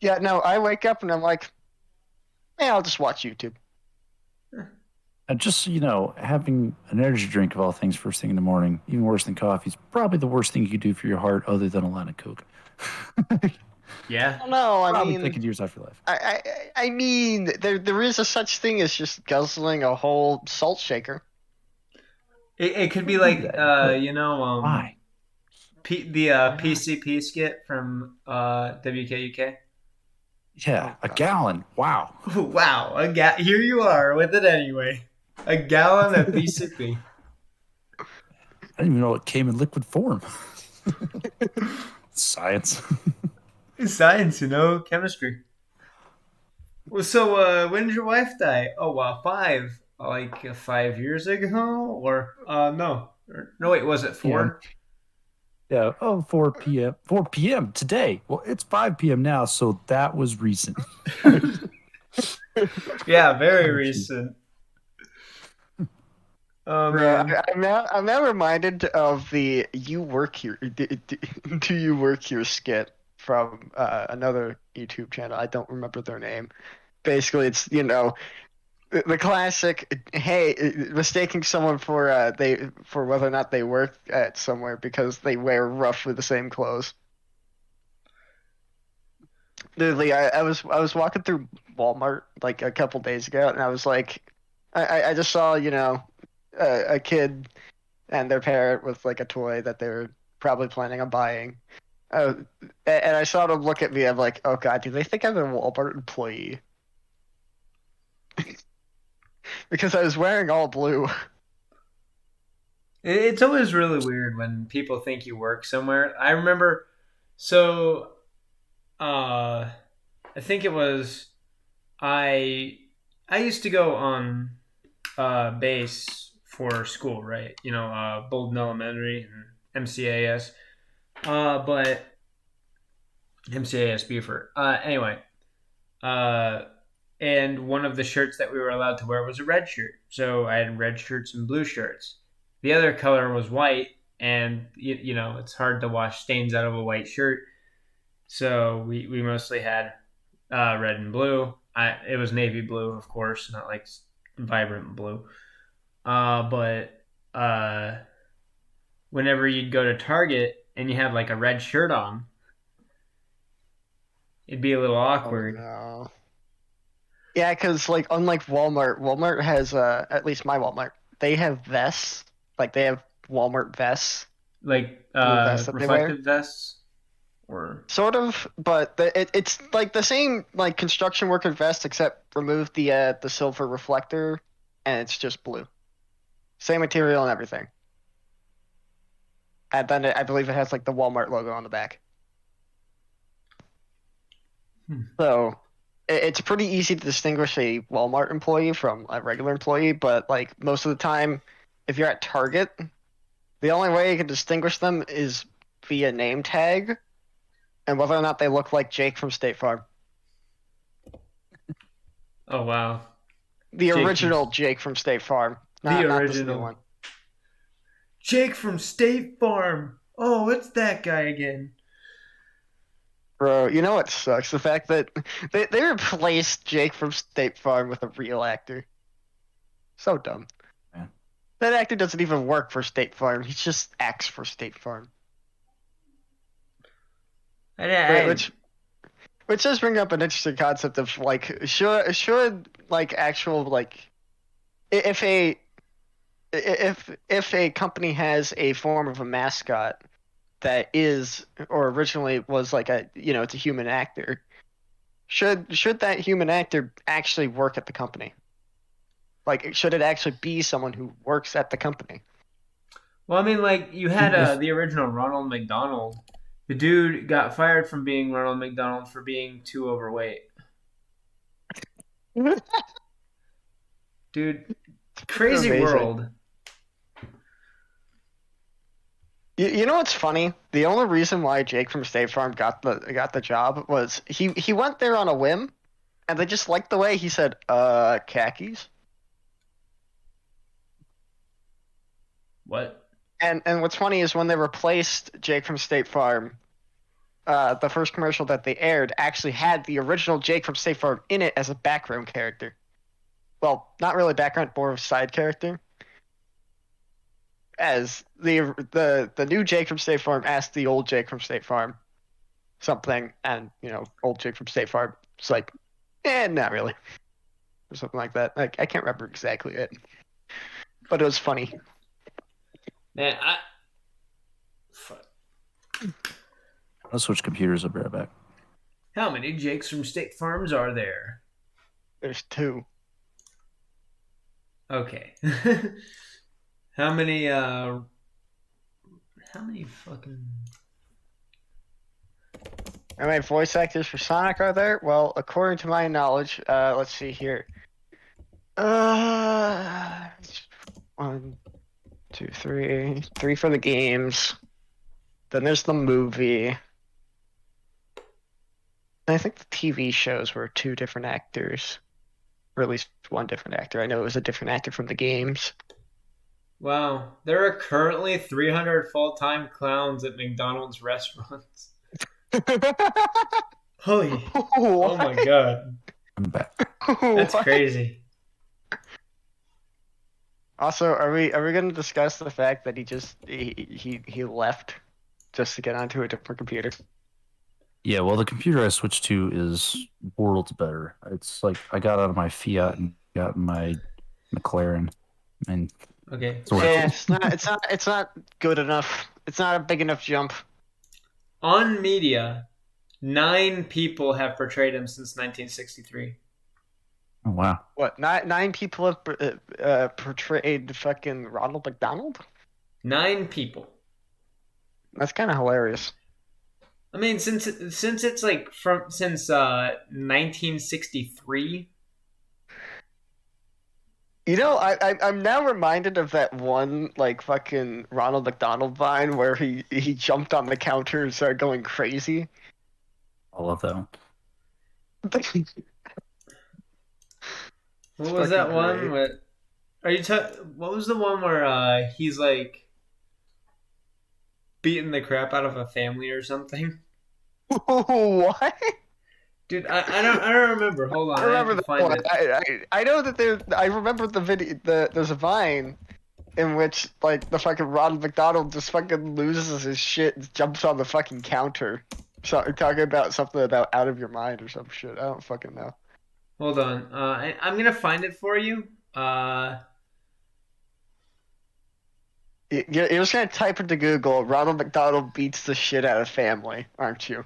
Yeah, no, I wake up and I'm like, yeah, I'll just watch YouTube. And just so you know, having an energy drink of all things first thing in the morning, even worse than coffee, is probably the worst thing you could do for your heart other than a line of Coke. Yeah. No, I Probably mean, taking years off your life. I mean, there is a such thing as just guzzling a whole salt shaker. It could be like Why? the PCP skit from WKUK. Yeah, Oh, a God. gallon. Wow. Wow, here you are with it anyway. A gallon of PCP. I didn't even know it came in liquid form. Science. It's science, chemistry. Well, so when did your wife die? Oh, wow, 5. Like 5 years ago? Or, no. No, wait, was it 4? Yeah. Oh, 4 p.m. 4 p.m. today. Well, it's 5 p.m. now, so that was recent. Yeah, very recent. Oh, man. I'm now reminded of the "You work here." Do you work here skit from another YouTube channel? I don't remember their name. Basically, it's The classic, hey, mistaking someone for for whether or not they work at somewhere because they wear roughly the same clothes. Literally, I was walking through Walmart like a couple days ago, and I was like, I just saw a kid and their parent with like a toy that they were probably planning on buying. Uh, and I saw them look at me. I'm like, oh God, do they think I'm a Walmart employee? Because I was wearing all blue. It's always really weird when people think you work somewhere. I remember, so I think it was I I used to go on base for school, right? Bolden Elementary and MCAS. But MCAS Beaufort. Anyway, uh, and one of the shirts that we were allowed to wear was a red shirt. So I had red shirts and blue shirts. The other color was white, and it's hard to wash stains out of a white shirt. So we mostly had red and blue. It was navy blue, of course, not like vibrant blue. But whenever you'd go to Target and you had like a red shirt on, it'd be a little Oh awkward. no. Yeah, because like unlike Walmart has at least my Walmart, they have vests. Like they have Walmart vests, Like blue vests that they wear. reflective vests, or Sort of, but it's like the same like construction worker vest except remove the silver reflector and it's just blue. Same material and everything. And then I believe it has like the Walmart logo on the back. So it's pretty easy to distinguish a Walmart employee from a regular employee, but like most of the time, if you're at Target, the only way you can distinguish them is via name tag and whether or not they look like Jake from State Farm. oh wow, The Jake original Jake from State Farm, not this new original one. Jake from State Farm. Oh, it's that guy again. Bro, you know what sucks? The fact that they replaced Jake from State Farm with a real actor. So dumb. Yeah. That actor doesn't even work for State Farm. He just acts for State Farm. Which does bring up an interesting concept of like should like actual like if a company has a form of a mascot that is or originally was like it's a human actor, should that human actor actually work at the company? Like should it actually be someone who works at the company? Well, I mean, like you had the original Ronald McDonald. The dude got fired from being Ronald McDonald for being too overweight. Dude, crazy Amazing. world. You know what's funny? The only reason why Jake from State Farm got the job was he went there on a whim, and they just liked the way he said khakis. What? And what's funny is when they replaced Jake from State Farm, the first commercial that they aired actually had the original Jake from State Farm in it as a background character. Well, not really background, more of a side character. As the new Jake from State Farm asked the old Jake from State Farm something, and old Jake from State Farm was like, not really, or something like that. Like I can't remember exactly it, but it was funny. Man, I'll switch computers. I'll be right back. how many Jakes from State Farms are there? There's two. Okay. How many fucking... How many voice actors for Sonic are there? Well, according to my knowledge, let's see here. 1, 2, 3. 3 for the games. Then there's the movie. I think the TV shows were 2 different actors. Or at least 1 different actor. I know it was a different actor from the games. Wow. There are currently 300 full-time clowns at McDonald's restaurants. Holy. Oh my god. I'm back. That's crazy. Also, are we going to discuss the fact that he left just to get onto a different computer? Yeah, well, the computer I switched to is worlds better. It's like I got out of my Fiat and got my McLaren, and Okay, it's worth so Yeah, it. it's not good enough. It's not a big enough jump. on media, 9 people have portrayed him since 1963. Oh, wow. What? Nine people have portrayed fucking Ronald McDonald. 9 people. That's kind of hilarious. I mean, since it's like since 1963. You know, I'm now reminded of that one like fucking Ronald McDonald vine where he jumped on the counter and started going crazy. I love that one. What was fucking that one? great. What was the one where he's like beating the crap out of a family or something? What? Dude, I don't remember. Hold on, I I have remember to that find one. it. I know that I remember the video. There's a vine in which like the fucking Ronald McDonald just fucking loses his shit and jumps on the fucking counter. So talking about something about out of your mind or some shit. I don't fucking know. Hold on. I'm gonna find it for you. You're just gonna type into Google Ronald McDonald beats the shit out of family, aren't you?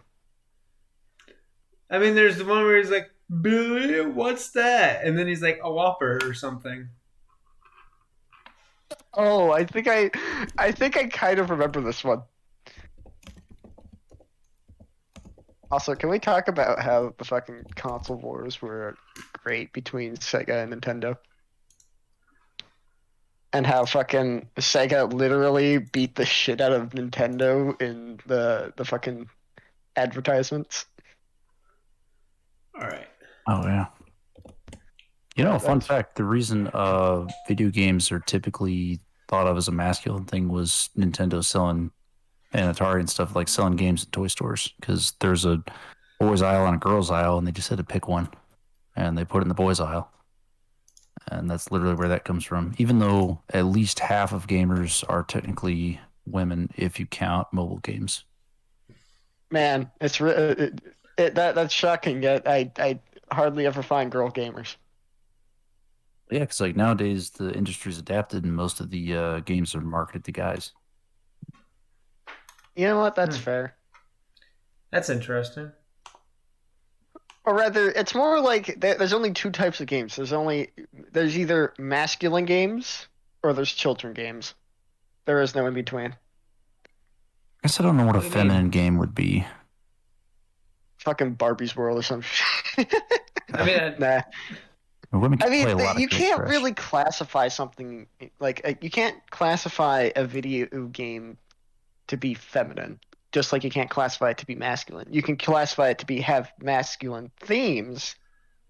I mean, there's the one where he's like, Billy, what's that? And then he's like, a Whopper or something. Oh, I think I kind of remember this one. Also, can we talk about how the fucking console wars were great between Sega and Nintendo? And how fucking Sega literally beat the shit out of Nintendo in the fucking advertisements. All right. Oh, yeah. You know, fun That's fact, the reason video games are typically thought of as a masculine thing was Nintendo selling and Atari and stuff like selling games in toy stores because there's a boys aisle and a girls aisle and they just had to pick one and they put it in the boys aisle. And that's literally where that comes from. Even though at least half of gamers are technically women if you count mobile games. man, that's shocking. Yet I hardly ever find girl gamers. Yeah, because like nowadays the industry's adapted and most of the games are marketed to guys. You know what? That's Hmm. fair. That's interesting. Or rather, it's more like there's only two types of games. There's either masculine games or there's children games. There is no in between. I guess I don't know what a What do you mean? feminine game would be. Fucking Barbie's World or some shit. I mean, Nah. Women I can mean, play a lot you of good can't trash. really classify something like you can't classify a video game to be feminine, just like you can't classify it to be masculine. You can classify it to have masculine themes,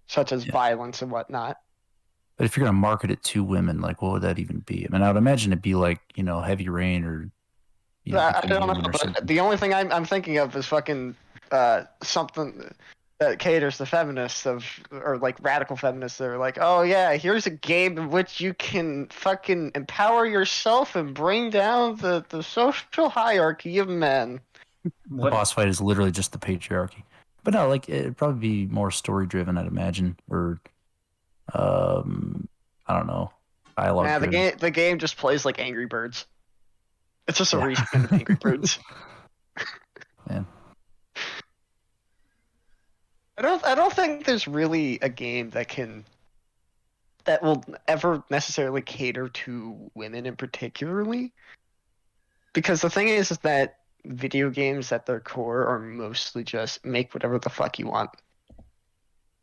such as Yeah. violence and whatnot. But if you're gonna market it to women, like what would that even be? I mean, I would imagine it'd be like, Heavy Rain or I Bikini don't know, Woman or but something. the only thing I'm thinking of is fucking something that caters to feminists or like radical feminists that are like, oh yeah, here's a game in which you can fucking empower yourself and bring down the social hierarchy of men. The what? boss fight is literally just the patriarchy. But no, like it'd probably be more story driven, I'd imagine, or I don't know, dialogue Nah, driven. the game just plays like Angry Birds. It's just a Yeah. reskin of Angry Birds. Man. I don't think there's really a game that will ever necessarily cater to women in particularly. Because the thing is that video games at their core are mostly just make whatever the fuck you want.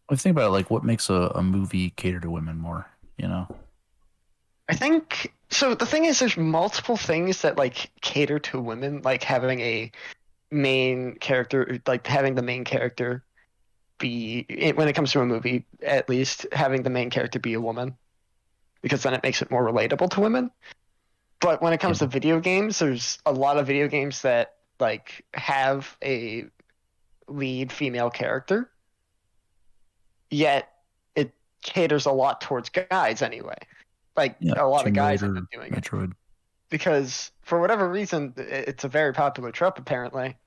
I think about it, like what makes a movie cater to women more, you know? I think so. The thing is, there's multiple things that like cater to women, like having a main character, like having the main character when it comes to a movie, at least having the main character be a woman, because then it makes it more relatable to women. But when it comes Yeah. to video games, there's a lot of video games that like have a lead female character, yet it caters a lot towards guys anyway. Like Yeah, a lot of Tomb guys end Raider, up doing it Metroid. because for whatever reason, it's a very popular trope apparently.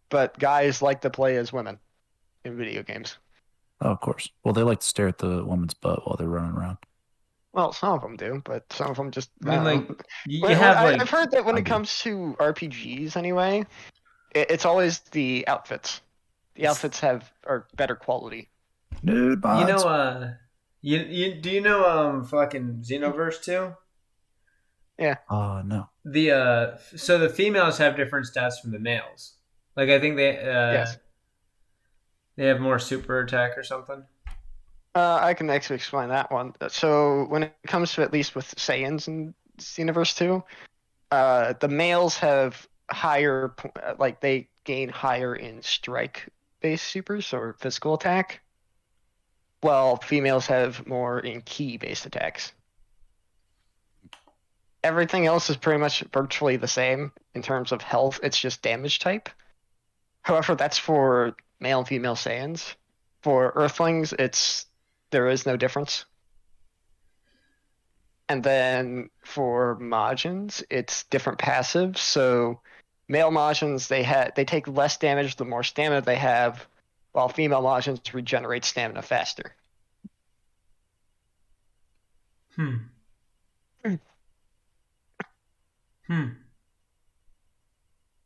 But guys like to play as women in video games. Oh, of course. Well, they like to stare at the woman's butt while they're running around. Well, some of them do, but some of them just I mean, I don't like know. you have I've like heard that when I it do. comes to RPGs, anyway, it's always the outfits. The outfits are better quality. Nude you know mods. you do you know fucking Xenoverse too? Yeah, No. The so the females have different stats from the males. Like I think yes. they have more super attack or something. I can actually explain that one. So when it comes to at least with Saiyans in Xenoverse 2, the males have higher, like they gain higher in strike-based supers or physical attack, while females have more in ki-based attacks. Everything else is pretty much virtually the same in terms of health. It's just damage type. However, that's for male and female Saiyans. For Earthlings, there is no difference. And then for Majins, it's different passives. So male Majins, they take less damage the more stamina they have, while female Majins regenerate stamina faster. Hmm. Hmm.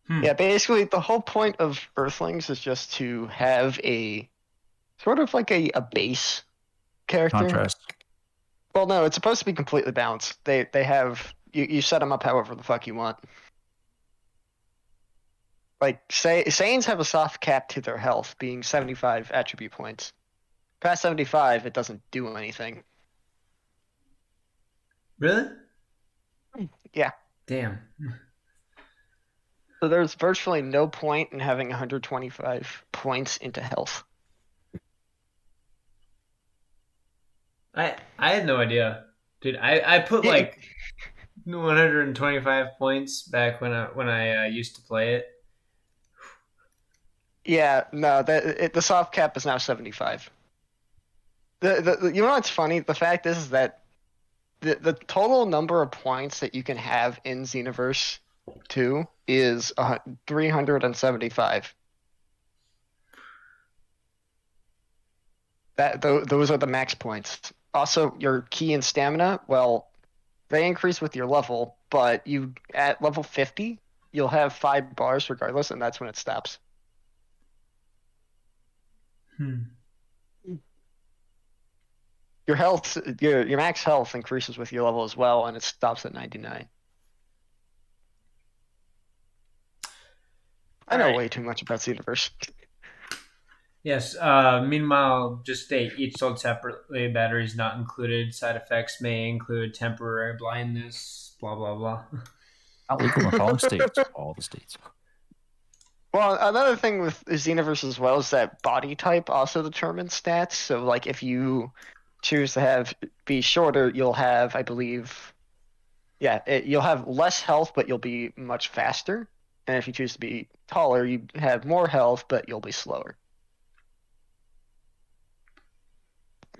Hmm. Yeah, basically the whole point of Earthlings is just to have a sort of like a base character. Contrast. Well, no, it's supposed to be completely balanced. They have you set them up however the fuck you want. Like Saiyans have a soft cap to their health, being 75 attribute points. Past 75, it doesn't do anything. Really? Yeah. Damn. So there's virtually no point in having 125 points into health. I had no idea, dude. I put Yeah. like 125 points back when I used to play it. Yeah, no, the soft cap is now 75. You know what's funny? The fact is that the total number of points that you can have in Xenoverse 2 is 375. Those are the max points. Also, your ki and stamina, well, they increase with your level, but you at level 50, you'll have 5 bars regardless, and that's when it stops. Your health, your max health increases with your level as well, and it stops at 99. I know way too much about Xenoverse. Yes. Meanwhile, just state each sold separately. Batteries not included. Side effects may include temporary blindness. Blah blah blah. Not legal in the following states. All the states. Well, another thing with Xenoverse as well is that body type also determines stats. So, like, if you choose to be shorter, you'll have, I believe, you'll have less health, but you'll be much faster. And if you choose to be taller, you have more health, but you'll be slower.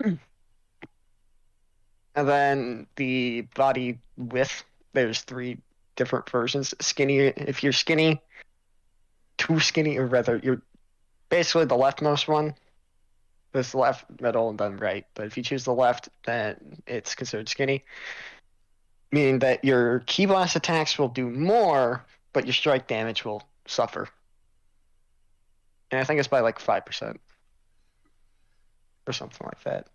And then the body width, there's 3 different versions. Skinny, if you're skinny, too skinny, or rather, you're basically the leftmost one. There's left, middle, and then right. But if you choose the left, then it's considered skinny. Meaning that your ki blast attacks will do more, but your strike damage will suffer. And I think it's by like 5%. Or something like that.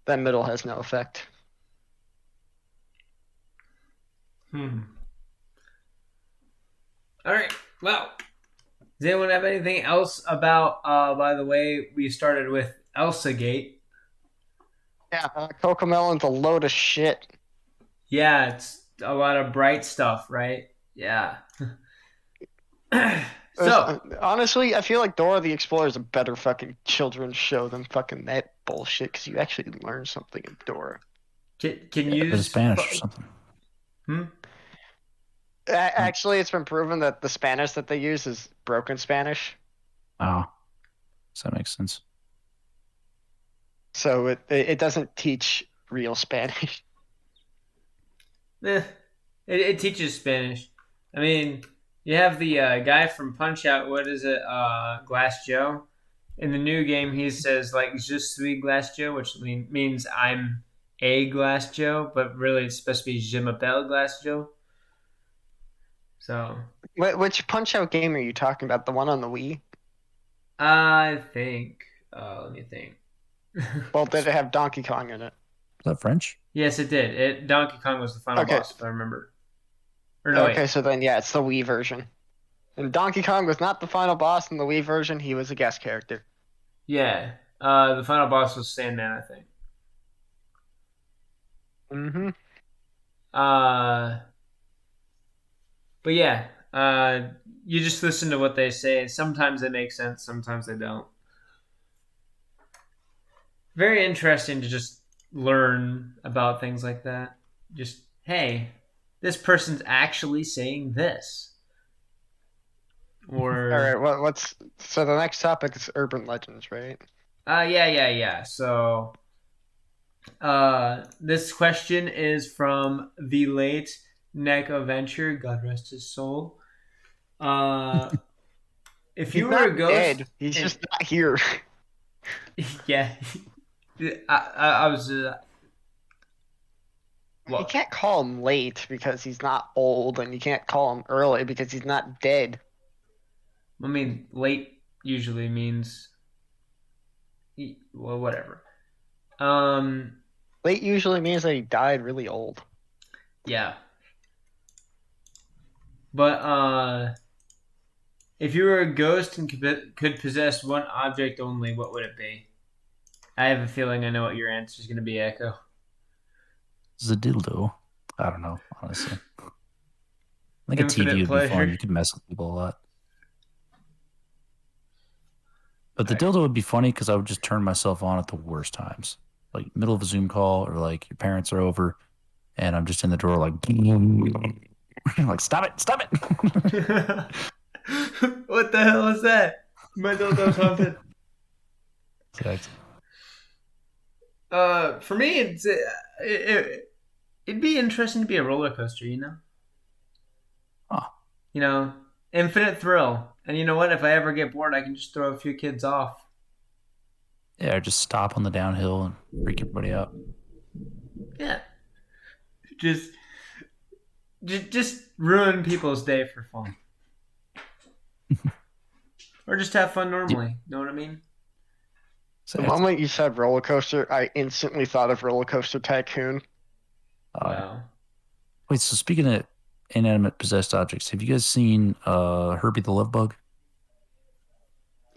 Then middle has no effect. All right. Well, does anyone have anything else about? By the way, we started with Elsa Gate. Yeah, Coco Melon's a load of shit. Yeah, it's a lot of bright stuff, right? Yeah. So honestly, I feel like Dora the Explorer is a better fucking children's show than fucking that bullshit because you actually learn something in Dora. can you Is it Spanish or something? Actually, it's been proven that the Spanish that they use is broken Spanish. Oh, does that make sense? So it doesn't teach real Spanish. Eh, it teaches Spanish. I mean, you have the guy from Punch Out. What is it? Glass Joe. In the new game, he says like "Je suis Glass Joe," which means I'm a Glass Joe, but really it's supposed to be "Je m'appelle Glass Joe." So Which Punch Out game are you talking about? The one on the Wii? I think. Let me think. Well, did it have Donkey Kong in it? Is that French? Yes, it did. Donkey Kong was the final Okay. boss, if I remember. Or no, Okay, wait. so then yeah, it's the Wii version. And Donkey Kong was not the final boss in the Wii version. He was a guest character. Yeah. The final boss was Sandman, I think. Mm-hmm. Uh, but yeah, you just listen to what they say. Sometimes they make sense, sometimes they don't. Very interesting to just learn about things like that. Just, hey, this person's actually saying this. All right. Or, What's so the next topic is urban legends, right? yeah. So, this question is from the late Nick Adventure, God rest his soul. Uh, if He's you were a not ghost, dead. He's and- just not here. yeah, I was. You can't call him late because he's not old, and you can't call him early because he's not dead. I mean, late usually means, well, whatever. Late usually means that he died really old. Yeah, but if you were a ghost and could possess one object only, what would it be? I have a feeling I know what your answer is going to be, Echo. It's a dildo. I don't know, honestly. I think a Infinite TV would be fun. pleasure. You could mess with people a lot. But the Okay. dildo would be funny because I would just turn myself on at the worst times. Like middle of a Zoom call or like your parents are over and I'm just in the drawer like like stop it. What the hell is that? My dildo's haunted. Exactly. For me, it'd be interesting to be a roller coaster, you know? Huh. You know, infinite thrill. And you know what? If I ever get bored, I can just throw a few kids off. Yeah, or just stop on the downhill and freak everybody out. Yeah. Just, just ruin people's day for fun. Or just have fun normally. Know what I mean? The moment you said roller coaster, I instantly thought of Roller Coaster Tycoon. Wow. Wait, so speaking of inanimate possessed objects, have you guys seen Herbie the Love Bug?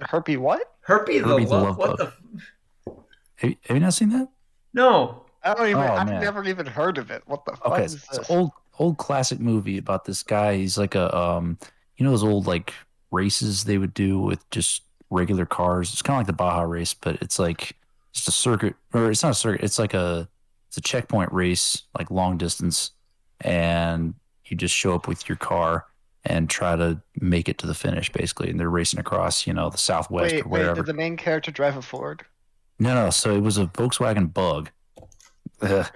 Herbie what? Herbie the Herbie the love. Love What Bug. the? Have you not seen that? No. I don't even. Oh, I've man. never even heard of it. What the fuck Okay, is it's an this? old classic movie about this guy. He's like a you know those old like races they would do with just regular cars. It's kind of like the Baja race, but it's like just a circuit, or it's not a circuit. It's a checkpoint race, like long distance, and you just show up with your car and try to make it to the finish, basically. And they're racing across, the Southwest or Wait. Did wherever. the main character drive a Ford? No. So it was a Volkswagen Bug, Right.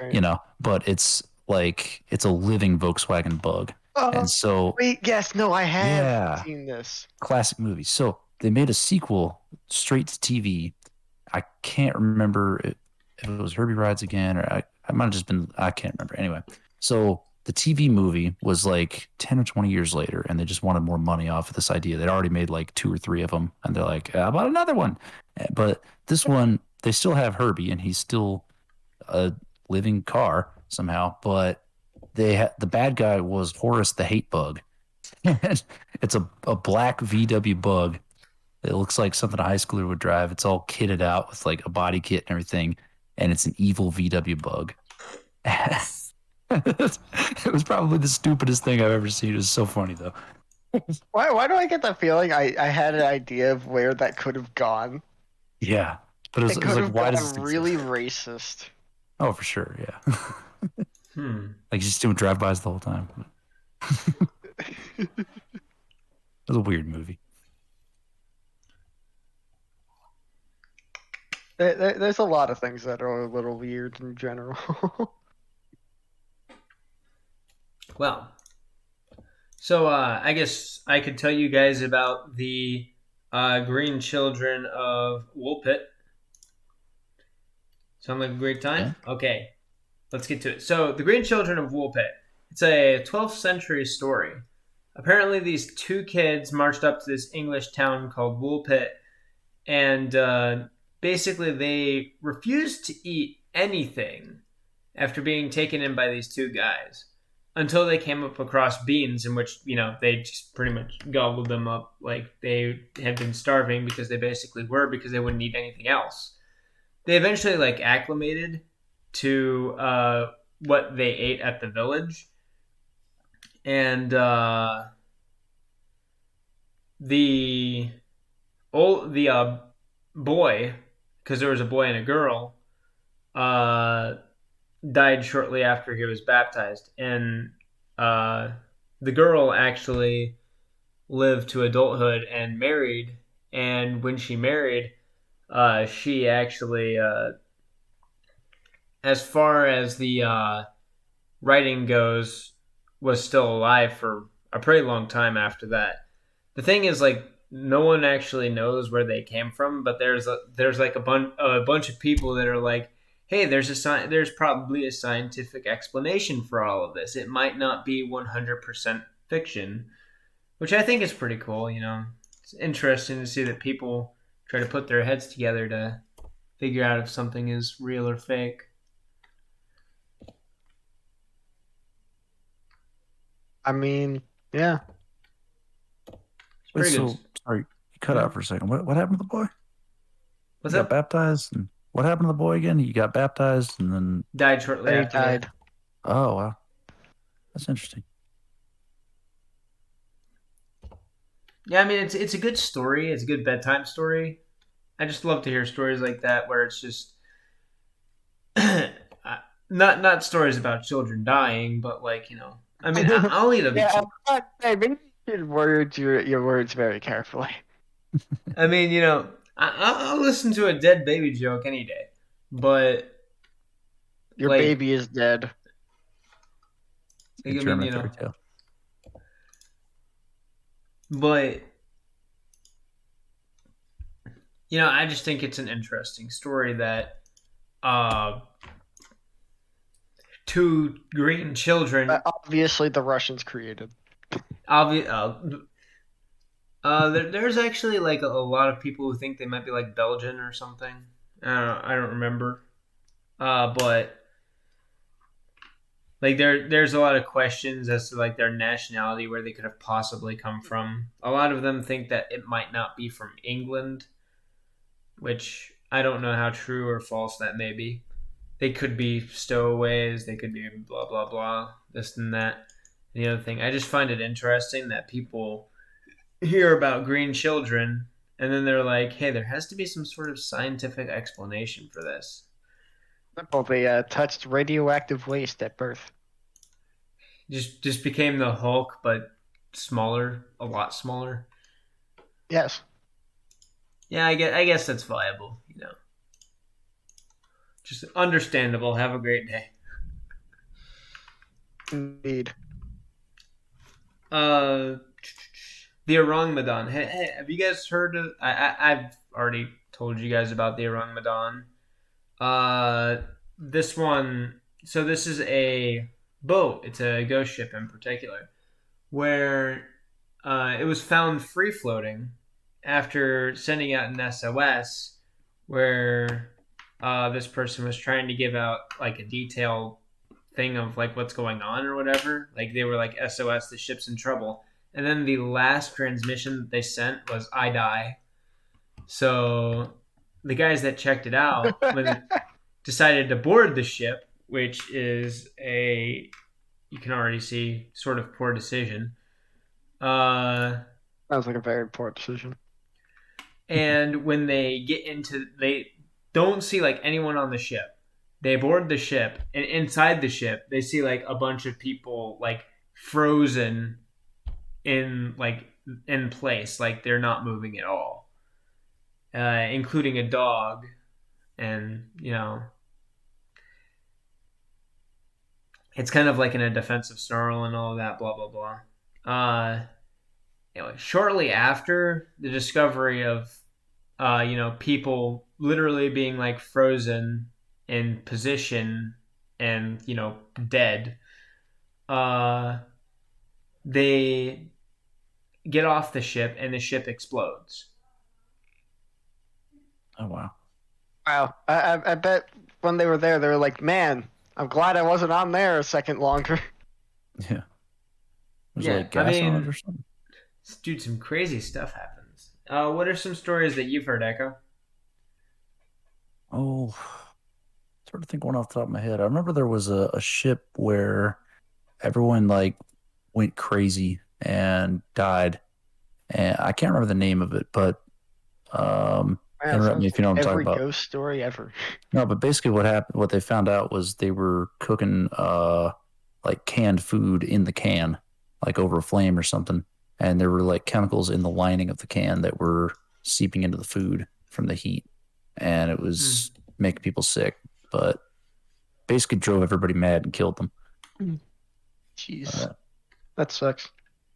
but it's a living Volkswagen Bug. Oh, And so, wait. Yes. No. I have yeah, seen this. classic movie. So they made a sequel straight to TV. I can't remember if it was Herbie Rides Again or I might have just been, I can't remember. Anyway, so the TV movie was like 10 or 20 years later, and they just wanted more money off of this idea. They'd already made like two or three of them, and they're like, how about another one? But this one, they still have Herbie, and he's still a living car somehow, but the bad guy was Horace the Hate Bug. It's a black VW bug. It looks like something a high schooler would drive. It's all kitted out with like a body kit and everything, and it's an evil VW bug. It was probably the stupidest thing I've ever seen. It was so funny though. Why do I get the feeling I had an idea of where that could have gone? Yeah, but It it could was like, have why does gone this really exist? racist. Oh, for sure, yeah. Like just doing drive-bys the whole time. It was a weird movie. There's a lot of things that are a little weird in general. Well, so I guess I could tell you guys about the green children of Woolpit. Sound like a great time? Yeah. Okay, let's get to it. So, the Green Children of Woolpit. It's a 12th century story. Apparently, these two kids marched up to this English town called Woolpit, and basically they refused to eat anything after being taken in by these two guys until they came up across beans, in which, they just pretty much gobbled them up like they had been starving, because they basically were, because they wouldn't eat anything else. They eventually acclimated to what they ate at the village, and the boy, because there was a boy and a girl, died shortly after he was baptized, and the girl actually lived to adulthood and married, and when she married, she actually, as far as the writing goes, was still alive for a pretty long time after that. The thing is, no one actually knows where they came from, but there's a bunch of people that are like, hey, there's probably a scientific explanation for all of this. It might not be 100% fiction, which I think is pretty cool. It's interesting to see that people try to put their heads together to figure out if something is real or fake. I mean, yeah. It's pretty good. Sorry, you cut out for a second. What happened to the boy? What's He up? got baptized, and what happened to the boy again? He got baptized, and then Died shortly He after that. died. oh wow, that's interesting. Yeah, I mean, it's a good story. It's a good bedtime story. I just love to hear stories like that where it's just not stories about children dying, but I mean, I'll eat a. Yeah, maybe you should word your words very carefully. I mean, I'll listen to a dead baby joke any day, but Your Like- baby is dead. A German fairy tale. but I just think it's an interesting story that two green children. Obviously, the Russians created. There's actually a lot of people who think they might be Belgian or something. I don't remember. But there's a lot of questions as to their nationality, where they could have possibly come from. A lot of them think that it might not be from England, which I don't know how true or false that may be. They could be stowaways. They could be blah blah blah, this and that. And the other thing, I just find it interesting that people hear about green children and then they're like, hey, there has to be some sort of scientific explanation for this. Well, they touched radioactive waste at birth. Just became the Hulk, but smaller, a lot smaller. Yes. Yeah, I guess that's viable, Just understandable. Have a great day. Indeed. The Orangmadan. Hey, have you guys heard of? I've already told you guys about the Orangmadan. This one. So this is a boat. It's a ghost ship in particular, where it was found free floating after sending out an SOS, where this person was trying to give out a detailed thing of what's going on or whatever. They were SOS, the ship's in trouble. And then the last transmission that they sent was I die. So the guys that checked it out decided to board the ship, which is you can already see, sort of poor decision. Sounds like a very poor decision. And when they they don't see anyone on the ship. They board the ship, and inside the ship, they see a bunch of people frozen in place, they're not moving at all, including a dog, and it's kind of like in a defensive snarl and all of that, blah blah blah. Anyway, shortly after the discovery of people literally being like frozen in position and dead, uh, they get off the ship and the ship explodes. Oh wow. Wow. I bet when they were there, they were like, "Man, I'm glad I wasn't on there a second longer." Yeah. There's Yeah, like I gas on it mean, or something. dude, some crazy stuff happens. What are some stories that you've heard, Echo? Oh, it's hard to think one off the top of my head. I remember there was a ship where everyone like went crazy and died. And I can't remember the name of it, but Man, interrupt me sounds if you know like what I'm talking every about. ghost story ever. No, but basically what happened, what they found out was they were cooking like canned food in the can, like over a flame or something. And there were like chemicals in the lining of the can that were seeping into the food from the heat. And it Hmm. was making people sick, but basically drove everybody mad and killed them. Jeez, Uh, that sucks.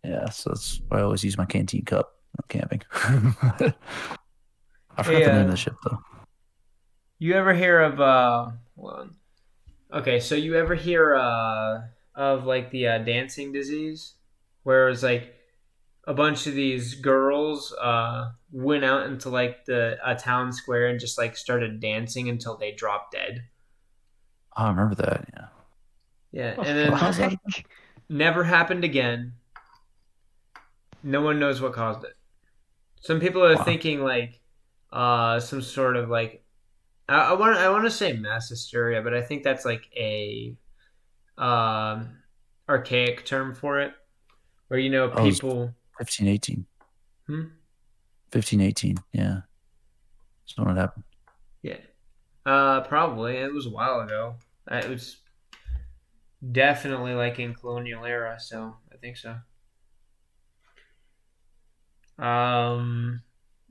yeah, so that's why I always use my canteen cup when I'm camping. I forgot Hey, the name of the ship though. you ever hear of hold on. Okay, so you ever hear of like the dancing disease, where it was like a bunch of these girls went out into like the a town square and just like started dancing until they dropped dead. Oh, I remember that. Yeah. Yeah, The and What then caused that? fuck? never happened again. No one knows what caused it. Some people are Wow. thinking like some sort of like I want to say mass hysteria, but I think that's like a um archaic term for it, where Oh, it was people. 1518. Hmm? 1518. Yeah. That's when it happened. Yeah, probably it was a while ago. It was definitely like in colonial era, so I think so. Um,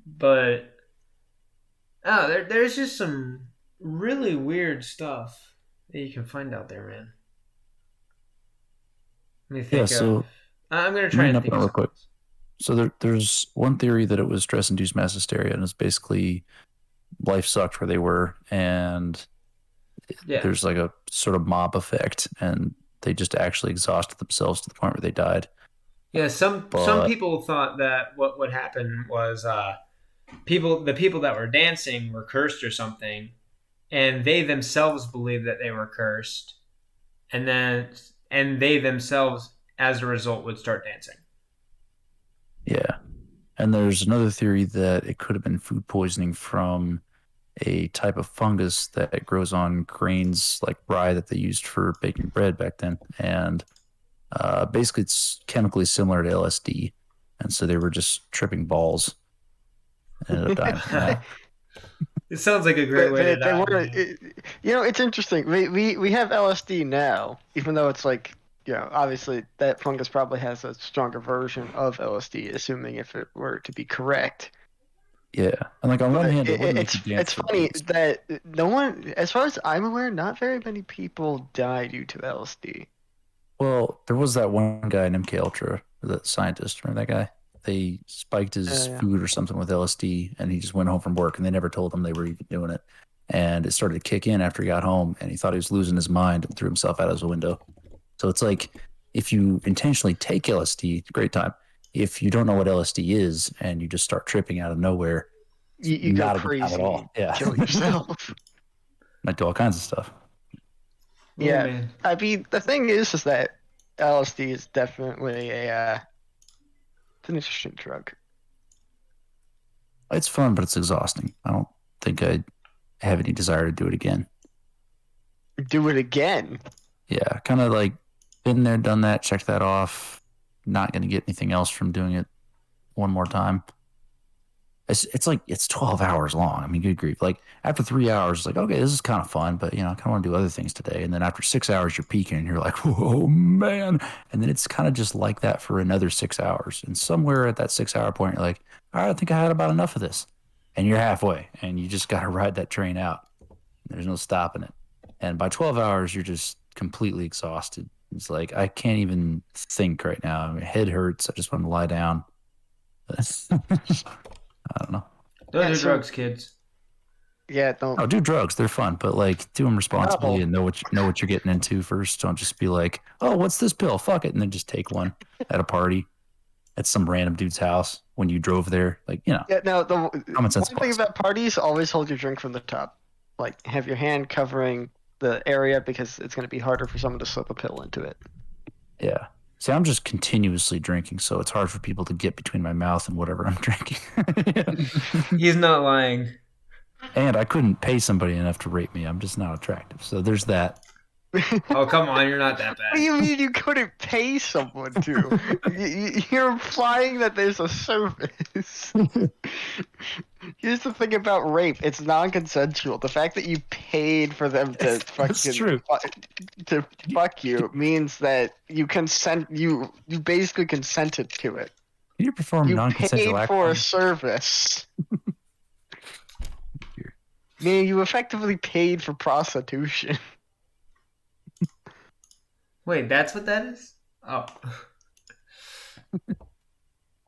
but there's just some really weird stuff that you can find out there, man. Let me Yeah. think of. So I'm gonna I'm try reading and up think on it of real something quick. else. So there's one theory that it was stress-induced mass hysteria, and it's basically life sucked where they were, and Yeah, there's like a sort of mob effect, and they just actually exhausted themselves to the point where they died. yeah. Some But people thought that what would happen was the people that were dancing were cursed or something, and they themselves believed that they were cursed, and then and they themselves, as a result, would start dancing. yeah, and there's another theory that it could have been food poisoning from a type of fungus that grows on grains like rye that they used for baking bread back then, and basically it's chemically similar to LSD, and so they were just tripping balls and ended up dying from that. It sounds like a great But way to they die, were, man. it's interesting. We have LSD now, even though it's like, obviously that fungus probably has a stronger version of LSD, assuming if it were to be correct. Yeah, and like on one But hand, it would make you dance it's for funny days. that no one, as far as I'm aware, not very many people die due to LSD. Well, there was that one guy in MK Ultra, the scientist. Remember that guy? They spiked his Yeah. food or something with LSD, and he just went home from work, and they never told him they were even doing it. And it started to kick in after he got home, and he thought he was losing his mind and threw himself out of his window. So it's like if you intentionally take LSD, it's a great time. If you don't know what LSD is and you just start tripping out of nowhere, it's You go not a good time at crazy, all. Yeah, kill yourself. might do all kinds of stuff. Oh Yeah, man. I mean the thing is that LSD is definitely it's an interesting drug. It's fun, but it's exhausting. I don't think I have any desire to do it again. Do it again. Yeah, kind of like been there, done that, check that off. Not going to get anything else from doing it one more time. It's like it's 12 hours long. I mean, good grief. Like after 3 hours, it's like, okay, this is kind of fun, but I kind of want to do other things today. And then after 6 hours, you're peaking and you're like, oh man. And then it's kind of just like that for another 6 hours. And somewhere at that 6 hour point, you're like, all right, I think I had about enough of this. And you're halfway and you just got to ride that train out. There's no stopping it. And by 12 hours, you're just completely exhausted. It's like I can't even think right now. My head hurts. I just want to lie down. I don't know. Don't Yeah, do so- drugs, kids. Yeah, don't. Oh, do drugs. They're fun, but like do them responsibly and know what you're getting into first. Don't just be like, oh, what's this pill? Fuck it, and then just take one at a party at some random dude's house when you drove there. Like, you know, Yeah, no. The common sense one thing applies. about parties: always hold your drink from the top. Like, have your hand covering the area because it's going to be harder for someone to slip a pill into it. Yeah. See, I'm just continuously drinking, so it's hard for people to get between my mouth and whatever I'm drinking. He's not lying. And I couldn't pay somebody enough to rape me. I'm just not attractive. So there's that. Oh, come on, you're not that What do you bad. mean you couldn't pay someone to? You're implying that there's a service. Here's the thing about rape: it's non-consensual. The fact that you paid for them to That's true. to fuck you means that you consent. You basically consented to it. Can you perform You non-consensual paid act? for a service. Meaning you effectively paid for prostitution. Wait, that's what that is? Oh.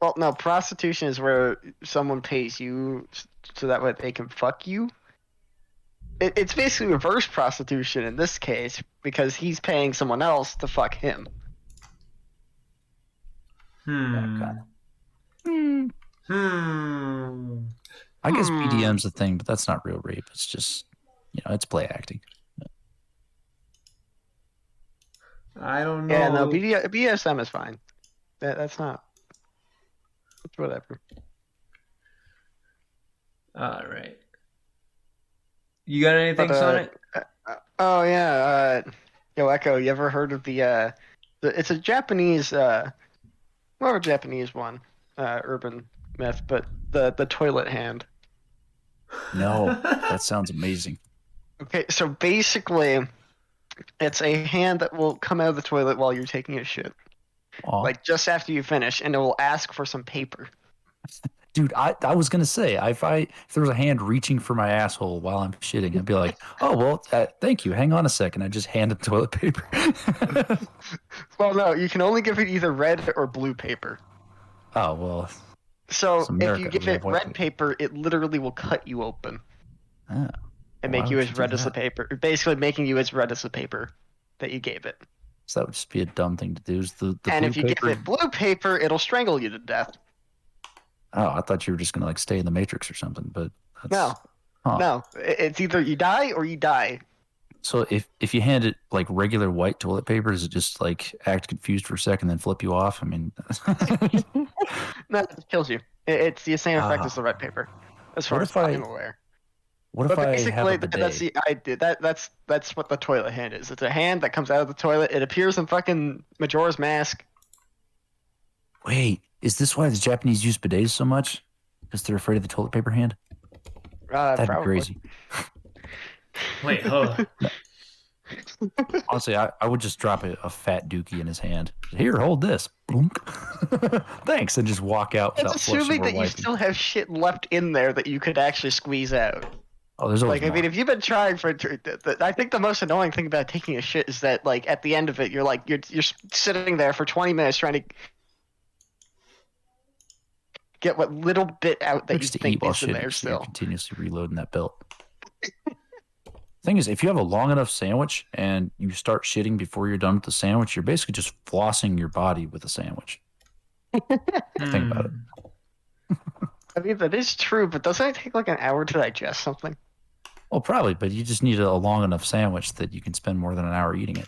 Well, no, prostitution is where someone pays you so that way they can fuck you. It's basically reverse prostitution in this case because he's paying someone else to fuck him. I guess BDM's a thing, but that's not real rape. It's just, it's play acting. I don't know. Yeah, no, BDSM is fine. That's not. It's whatever. All right. You got anything, But, Sonic? Oh yeah, yo Echo, you ever heard of it's a Japanese, more of a Japanese one, urban myth, but the toilet hand. No, that sounds amazing. Okay, so basically, it's a hand that will come out of the toilet while you're taking a shit, Aw. like just after you finish, and it will ask for some paper. Dude, I was gonna say if there was a hand reaching for my asshole while I'm shitting, I'd be like, oh well, thank you. Hang on a second. I just handed toilet paper. Well, no, you can only give it either red or blue paper. Oh well. So It's if America, you give we it have white red paper, it literally will cut you open Ah, and why make you would as you do red as the that? paper. Basically, making you as red as the paper that you gave it. So that would just be a dumb thing to do. Is the And blue if you paper? give it blue paper, it'll strangle you to death. Oh, I thought you were just gonna like stay in the Matrix or something. But that's, No, Huh. no, it's either you die or you die. So if you hand it like regular white toilet paper, does it just like act confused for a second, then flip you off? I mean, No, it kills you. It's the same effect as Ah. the red paper, as far What as if I- I'm aware. what if But I have basically, a bidet? that's the idea. That's what the toilet hand is. It's a hand that comes out of the toilet. It appears in fucking Majora's Mask. Wait, is this why the Japanese use bidets so much? Because they're afraid of the toilet paper hand? That'd Probably. be crazy. Wait, hold. Honestly, I would just drop a fat dookie in his hand. Here, hold this. Boom. Thanks, and just walk out It's without flushing assuming or that you wiping. still have shit left in there that you could actually squeeze out. Oh, there's always Like, I more. mean, if you've been trying for, I think the most annoying thing about taking a shit is that, like, at the end of it, you're like, you're sitting there for 20 minutes trying to get what little bit out that you Tricks to think eat while is in shitting, there so you're still. continuously reloading that belt. Thing is, if you have a long enough sandwich and you start shitting before you're done with the sandwich, you're basically just flossing your body with a sandwich. Think about it. I mean, that is true, but doesn't it take like an hour to digest something? Well, probably, but you just need a long enough sandwich that you can spend more than an hour eating it.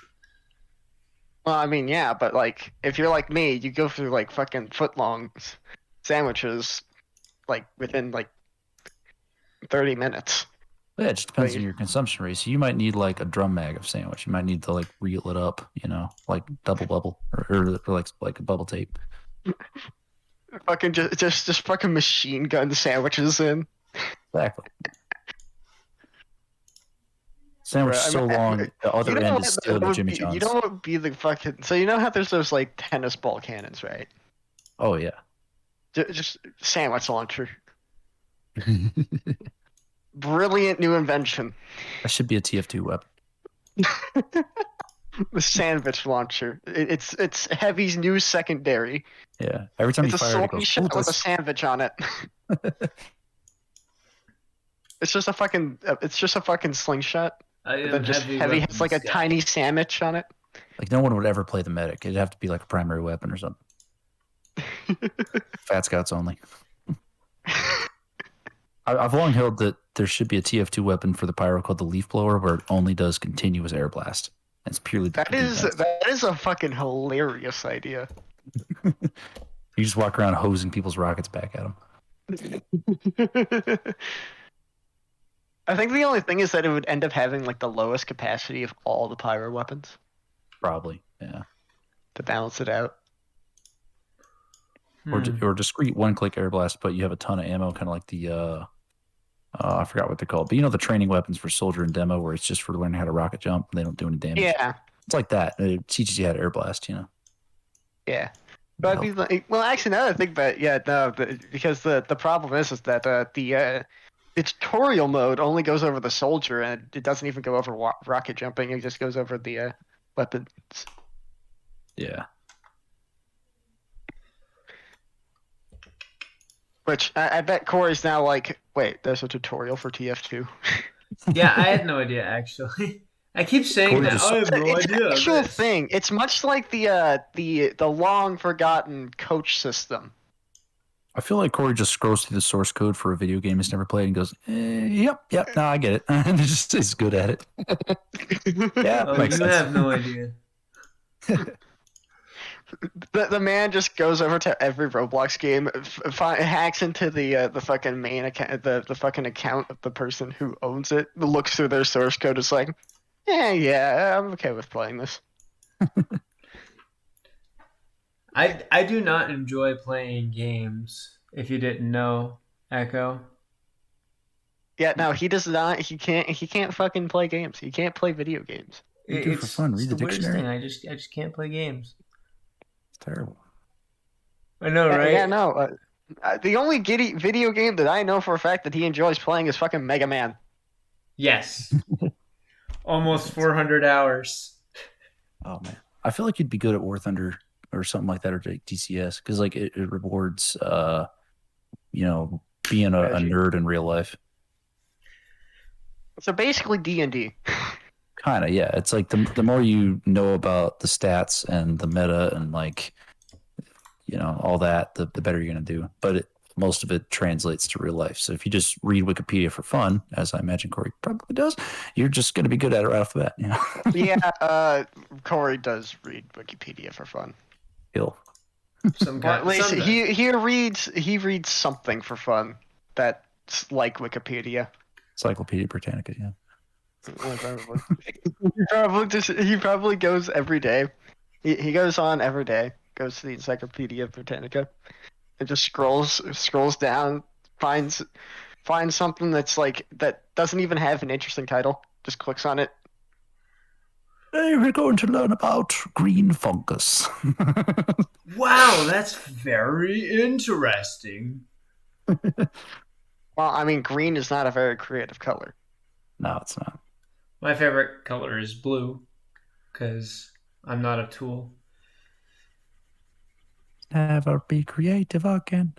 Well, I mean, yeah, but like, if you're like me, you go through like fucking foot-long sandwiches, like within like 30 minutes. But yeah, it just depends But on your consumption rate. So you might need like a drum mag of sandwich. You might need to like reel it up, like double bubble or like a bubble tape. Fucking just fucking machine gun the sandwiches in. Exactly. Sandwich Right, I so mean, long, the other You know end what is still the would Jimmy be- John's. You know what would be the fucking? So you know how there's those like tennis ball cannons, right? Oh yeah. Just sandwich launcher. Brilliant new invention. That should be a TF2 weapon. The sandwich launcher. It's Heavy's new secondary. Yeah. Every time It's you a fire it, it sword goes. shot with a "Ooh, sandwich on it. It's just a fucking slingshot. I But am then just heavy Heavy has weapons like a guy. tiny sandwich on it. Like no one would ever play the medic. It'd have to be like a primary weapon or something. Fat Scouts only. I've long held that there should be a TF2 weapon for the pyro called the leaf blower, where it only does continuous air blast. It's purely the defense. That is a fucking hilarious idea. You just walk around hosing people's rockets back at them. I think the only thing is that it would end up having like the lowest capacity of all the pyro weapons Probably, yeah. to balance it out. Or discrete one-click air blast, but you have a ton of ammo, kind of like the I forgot what they're called, but you know the training weapons for soldier and demo, where it's just for learning how to rocket jump. And they don't do any damage. Yeah, It's like that. It teaches you how to air blast. You know. yeah. But I'd be like, well, actually, now that I think about it, yeah, no, because the problem is that the tutorial mode only goes over the soldier, and it doesn't even go over rocket jumping. It just goes over the weapons. Yeah. Which I bet Corey's now like, wait, there's a tutorial for TF2. Yeah, I had no idea actually. I keep saying Corey that. just- I have no It's idea. an actual This. thing. It's much like the long forgotten coach system. I feel like Corey just scrolls through the source code for a video game he's never played and goes, "Yep, no, I get it," and just is good at it. Yeah, Oh, makes you sense. have no idea. The man just goes over to every Roblox game, hacks into the fucking main account, the fucking account of the person who owns it, looks through their source code, is like, yeah, I'm okay with playing this. I do not enjoy playing games. If you didn't know, Echo. Yeah, no, he does not. He can't fucking play games. He can't play video games. You do it for fun. Read the weirdest dictionary. thing. I just can't play games. It's terrible. I know, right? Yeah, no. The only video game that I know for a fact that he enjoys playing is fucking Mega Man. Yes. Almost 400 hours. Oh man, I feel like you'd be good at War Thunder or something like that, or DCS, because like it rewards, being a nerd in real life. So basically D&D. Kind of, yeah. It's like the more you know about the stats and the meta and like, all that, the better you're gonna do. But most of it translates to real life. So if you just read Wikipedia for fun, as I imagine Corey probably does, you're just gonna be good at it right off the bat. Yeah, Corey does read Wikipedia for fun. Hill. Well, at least he reads something for fun that's like Wikipedia. Encyclopedia Britannica, yeah. He probably goes every day. He goes on every day. Goes to the Encyclopedia Britannica and just scrolls down, finds something that's like that doesn't even have an interesting title. Just clicks on it. Hey, we're going to learn about green fungus. Wow, that's very interesting. Well, I mean, green is not a very creative color. No, it's not. My favorite color is blue because I'm not a tool. Never be creative again.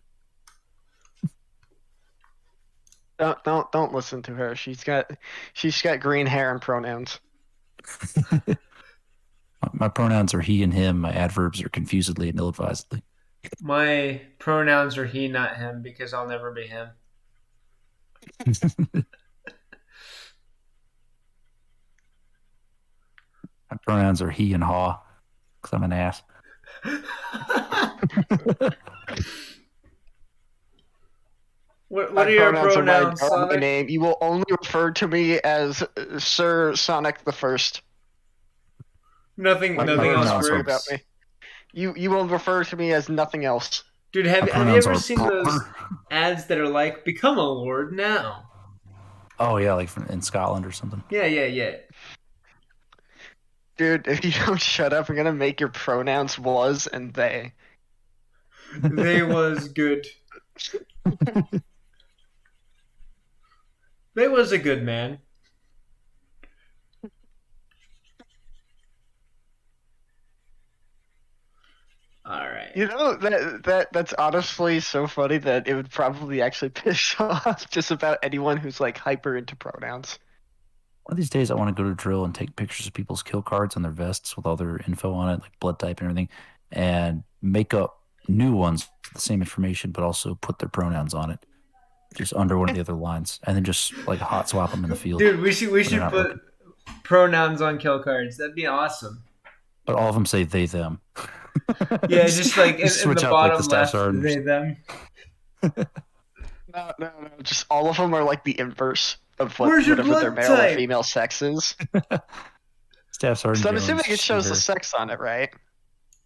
Don't listen to her. She's got green hair and pronouns. My pronouns are he and him. My adverbs are confusedly and ill-advisedly. My pronouns are he, not him, because I'll never be him. My pronouns are he and haw, because I'm an ass. What are your pronouns, are my Sonic? name. You will only refer to me as Sir Sonic the First. Nothing My else pronouns are works. about me. You will refer to me as nothing else. Dude, have you pronouns ever are seen those proper. ads that are like, become a lord now? Oh, yeah, like in Scotland or something. Yeah. Dude, if you don't shut up, I'm gonna make your pronouns was and they. They was good. They was a good man. You know that's honestly so funny that it would probably actually piss off just about anyone who's like hyper into pronouns. One of these days, I want to go to a drill and take pictures of people's kill cards on their vests with all their info on it, like blood type and everything, and make up new ones with the same information, but also put their pronouns on it, just under one of the other lines, and then just like hot swap them in the field. Dude, we should when they're not put looking. pronouns on kill cards. That'd be awesome. But all of them say they, them. Yeah, just like in the switch up bottom like the staff left, sergeants. they them. No. Just all of them are like the inverse of Where's your whatever their blood male type? or female sex is. Staff sergeant. So I'm Jones, assuming it shows the her. sex on it, right?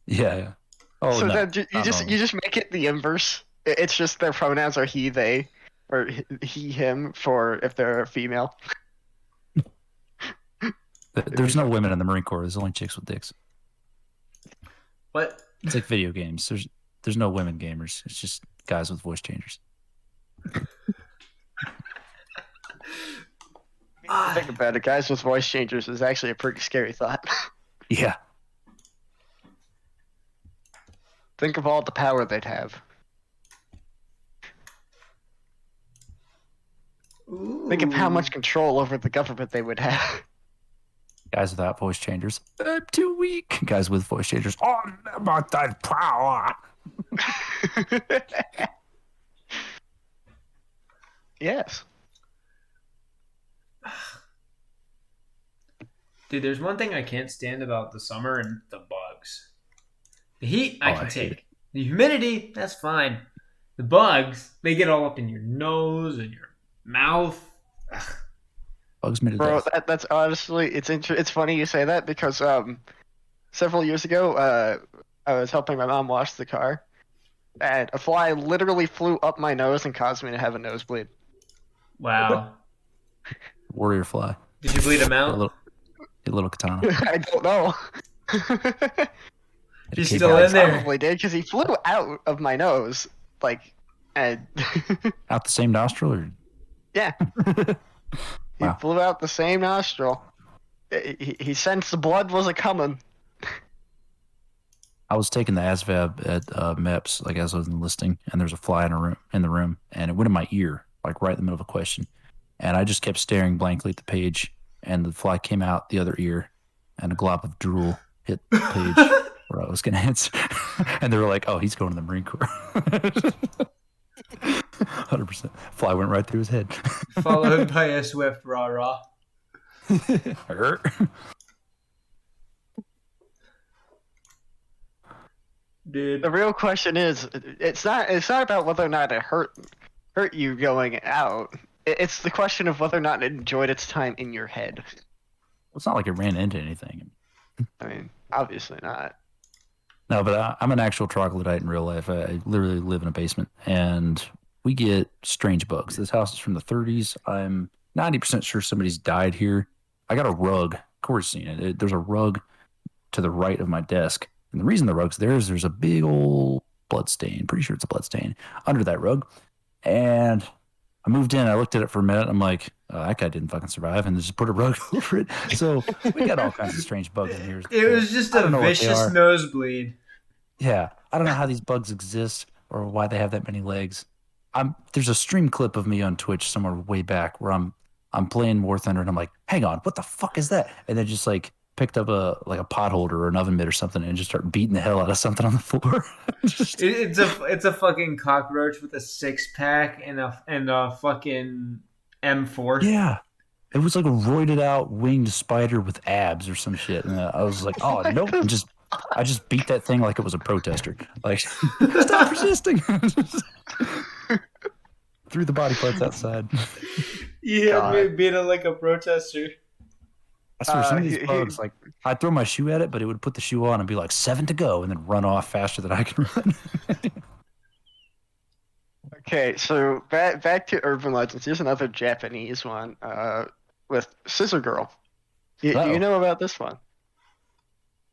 Yeah. Oh So no, then you not just normal. you just make it the inverse. It's just their pronouns are he, they, or he, him for if they're a female. There's no women in the Marine Corps. There's only chicks with dicks. What? It's like video games. There's no women gamers. It's just guys with voice changers. Think about it, guys with voice changers is actually a pretty scary thought. Yeah. Think of all the power they'd have. Think of how much control over the government they would have. Guys without voice changers. I'm too weak. Guys with voice changers. Oh, about that power. Yes. Dude, there's one thing I can't stand about the summer and the bugs. The heat, I Oh, can I hate take. it. The humidity, that's fine. The bugs, they get all up in your nose and your mouth. Ugh. Bugs me to Bro, death. that's honestly it's funny you say that because several years ago I was helping my mom wash the car and a fly literally flew up my nose and caused me to have a nosebleed. Wow. Warrior fly. Did you bleed him A out? little katana. I don't know. He's Keep still it in there. Probably did because he flew out of my nose like and Out the same nostril? Or... yeah. He Wow. flew out the same nostril. He sensed the blood was a coming. I was taking the ASVAB at MEPS, like as I was enlisting, and there's a fly in the room, and it went in my ear, like right in the middle of a question. And I just kept staring blankly at the page, and the fly came out the other ear, and a glob of drool hit the page where I was going to answer. And they were like, oh, he's going to the Marine Corps. 100%. Fly went right through his head. Followed by a swift rah-rah. Dude. The real question is, it's not about whether or not it hurt you going out. It's the question of whether or not it enjoyed its time in your head. It's not like it ran into anything. I mean, obviously not. No, but I'm an actual troglodyte in real life. I literally live in a basement, and we get strange bugs. This house is from the 30s. I'm 90% sure somebody's died here. I got a rug. Corey's seen it. There's a rug to the right of my desk. And the reason the rug's there is there's a big old blood stain. Pretty sure it's a blood stain under that rug. And I moved in. I looked at it for a minute. I'm like, oh, that guy didn't fucking survive. And just put a rug over it. So we got all kinds of strange bugs in here. It was just I a don't know what they vicious are. nosebleed. Yeah, I don't know how these bugs exist or why they have that many legs. There's a stream clip of me on Twitch somewhere way back where I'm playing War Thunder and I'm like, hang on, what the fuck is that? And then just like picked up a pot holder or an oven mitt or something and just start beating the hell out of something on the floor. Just- It's a fucking cockroach with a 6-pack and a fucking M4. yeah, it was like a roided out winged spider with abs or some shit. And I was like, oh nope, and I just beat that thing like it was a protester. Like, stop resisting. Threw the body parts outside. Yeah, me beat it like a protester. I swear, some of these bugs, like, I'd throw my shoe at it, but it would put the shoe on and be like 7 to go and then run off faster than I can run. Okay, so back to urban legends. Here's another Japanese one with Scissor Girl. Do you know about this one?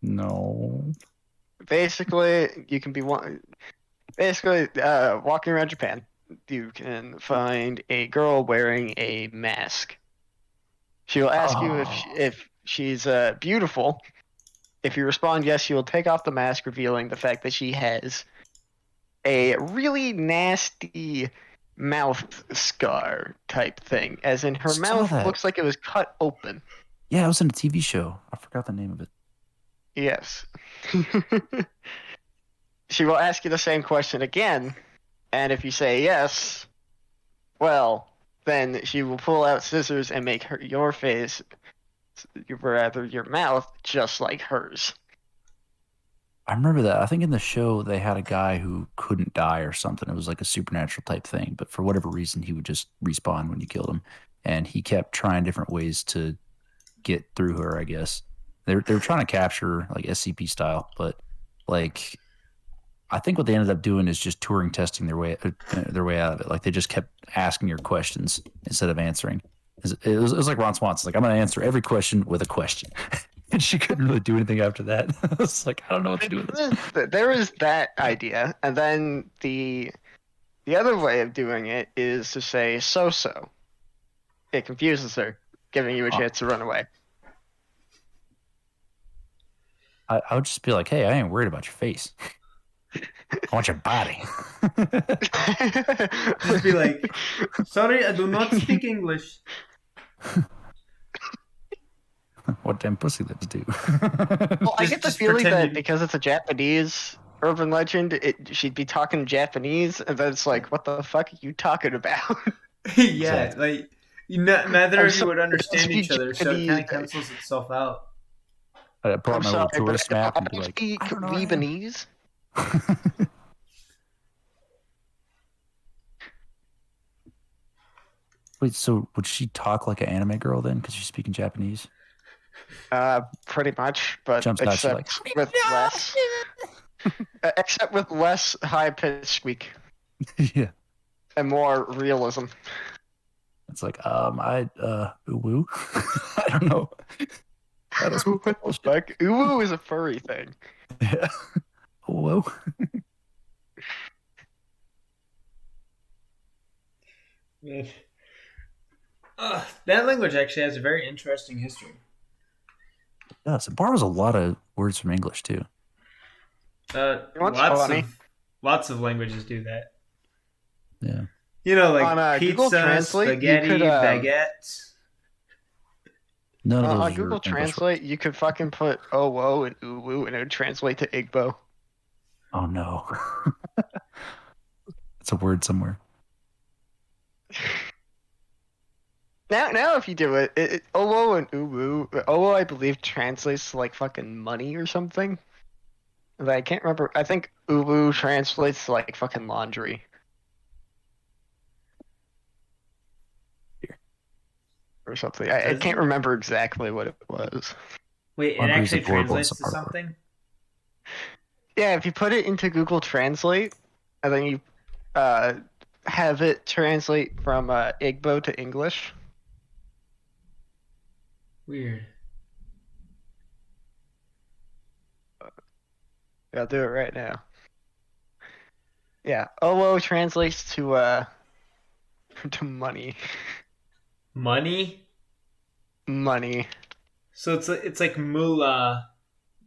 No. Basically, you can be walking around Japan. You can find a girl wearing a mask. She'll ask you if she's beautiful. If you respond yes, you will take off the mask, revealing the fact that she has a really nasty mouth scar type thing, as in her Saw mouth that. looks like it was cut open. Yeah, it was in a TV show. I forgot the name of it. Yes. She will ask you the same question again, and if you say yes, well, then she will pull out scissors and make your face, rather your mouth, just like hers. I remember that. I think in the show they had a guy who couldn't die or something. It was like a supernatural type thing, but for whatever reason he would just respawn when you killed him, and he kept trying different ways to get through her. I guess they were trying to capture like SCP style, but like I think what they ended up doing is just Turing testing their way out of it. Like they just kept asking her questions instead of answering. It was like Ron Swanson. Like I'm going to answer every question with a question, and she couldn't really do anything after that. I was like, I don't know what to do with this. There is that idea, and then the other way of doing it is to say so. It confuses her, giving you a chance to run away. I would just be like, hey, I ain't worried about your face. I want your body. Just be like, sorry, I do not speak English. What damn pussy lips do? Well, I get the just feeling pretend that you- because it's a Japanese urban legend, she'd be talking Japanese, and then it's like, what the fuck are you talking about? Yeah, like neither I'm of you would sorry, understand each speak other, so it kind of Japanese. cancels itself out. I pull I'm out my little sorry, tourist but map I and be don't like, speak I don't know where I am. Lebanese. Wait, so would she talk like an anime girl then? Because she's speaking Japanese? Pretty much, but Jumps out, she's except with less, except with less high pitched squeak Yeah. and more realism. It's like, woo. I don't know. I don't speak that What the fuck? Uwu is a furry thing. Yeah. Whoa. Man. That language actually has a very interesting history. Yes, it borrows a lot of words from English too. What's funny? Lots of languages do that. Yeah. You know, like On, Google pizza, Translate, you spaghetti, could, baguette. None of those On are Google English Translate, you could fucking put owo and uwu, and it would translate to Igbo. words. Oh no. It's a word somewhere. Now, if you do it, owo and uwu, owo I believe translates to like fucking money or something. But I can't remember. I think uwu translates to like fucking laundry. Or something. I Does can't it? remember exactly what it was. Wait, it Laundry is actually adorable translates as a to part of it. something? Yeah, if you put it into Google Translate, and then you have it translate from Igbo to English. Weird. I'll do it right now. Yeah, owo translates to money. Money? Money. So it's like moolah,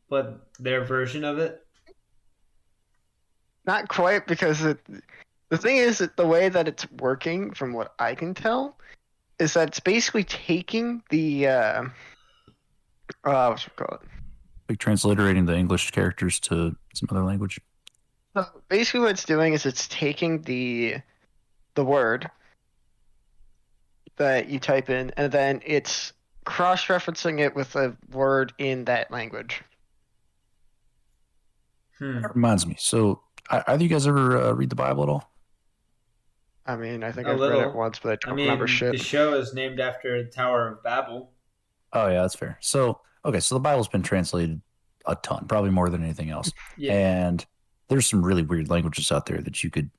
but their version of it? Not quite, because the thing is that the way that it's working, from what I can tell, is that it's basically taking the what's it called? Like transliterating the English characters to some other language. So basically, what it's doing is it's taking the word that you type in, and then it's cross-referencing it with a word in that language. That reminds me. So, either you guys ever read the Bible at all? I mean, I think A I've read little. it once, but I I don't mean, remember shit. the show is named after the Tower of Babel. Oh yeah, that's fair. So, okay, so the Bible's been translated a ton, probably more than anything else. Yeah. And there's some really weird languages out there that you could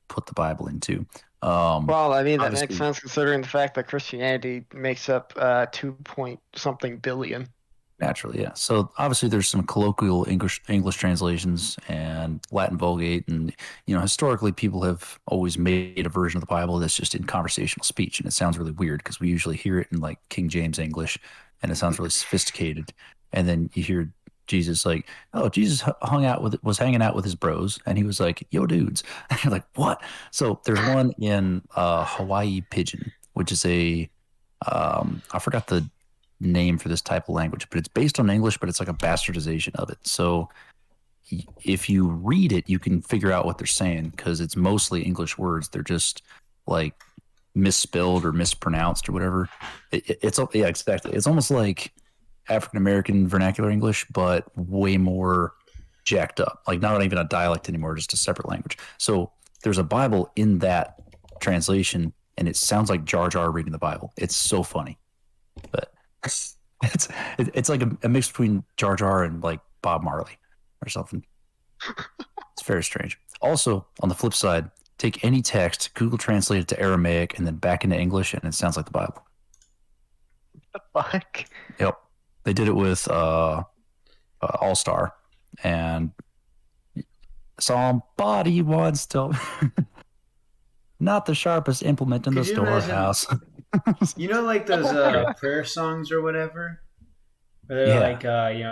put the Bible into. Well, I mean, that makes obviously- sense considering the fact that Christianity makes up 2 point something billion. Naturally, yeah. So obviously, there's some colloquial English translations and Latin Vulgate, and historically, people have always made a version of the Bible that's just in conversational speech, and it sounds really weird because we usually hear it in like King James English, and it sounds really sophisticated. And then you hear Jesus, like, oh, Jesus was hanging out with his bros, and he was like, "Yo, dudes," and you're like, "What?" So there's one in Hawaii Pigeon, which is I forgot the name for this type of language, but it's based on English, but it's like a bastardization of it. So if you read it, you can figure out what they're saying because it's mostly English words. They're just like misspelled or mispronounced or whatever. Yeah, exactly. It's almost like African American vernacular English, but way more jacked up. Like not even a dialect anymore, just a separate language. So there's a Bible in that translation, and it sounds like Jar Jar reading the Bible. It's so funny, but it's like a mix between Jar Jar and like Bob Marley or something. It's very strange. Also, on the flip side, take any text, Google Translate it to Aramaic, and then back into English, and it sounds like the Bible. The fuck? Yep. They did it with All Star, and somebody wants to. Not the sharpest implement in the storehouse. You know, like those prayer songs or whatever? Where they're like,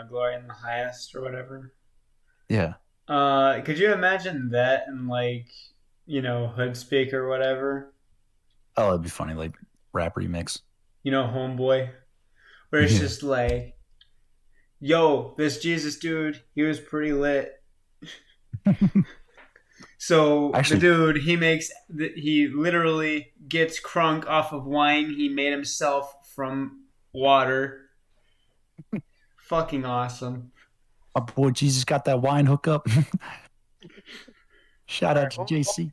glory in the highest or whatever? Yeah. Could you imagine that in, like, hood speak or whatever? Oh, it'd be funny, like rap remix. Homeboy. Where it's just like, yo, this Jesus dude, he was pretty lit. So actually, the dude, he literally gets crunk off of wine he made himself from water. Fucking awesome. My boy Jesus got that wine hookup. Shout out to JC.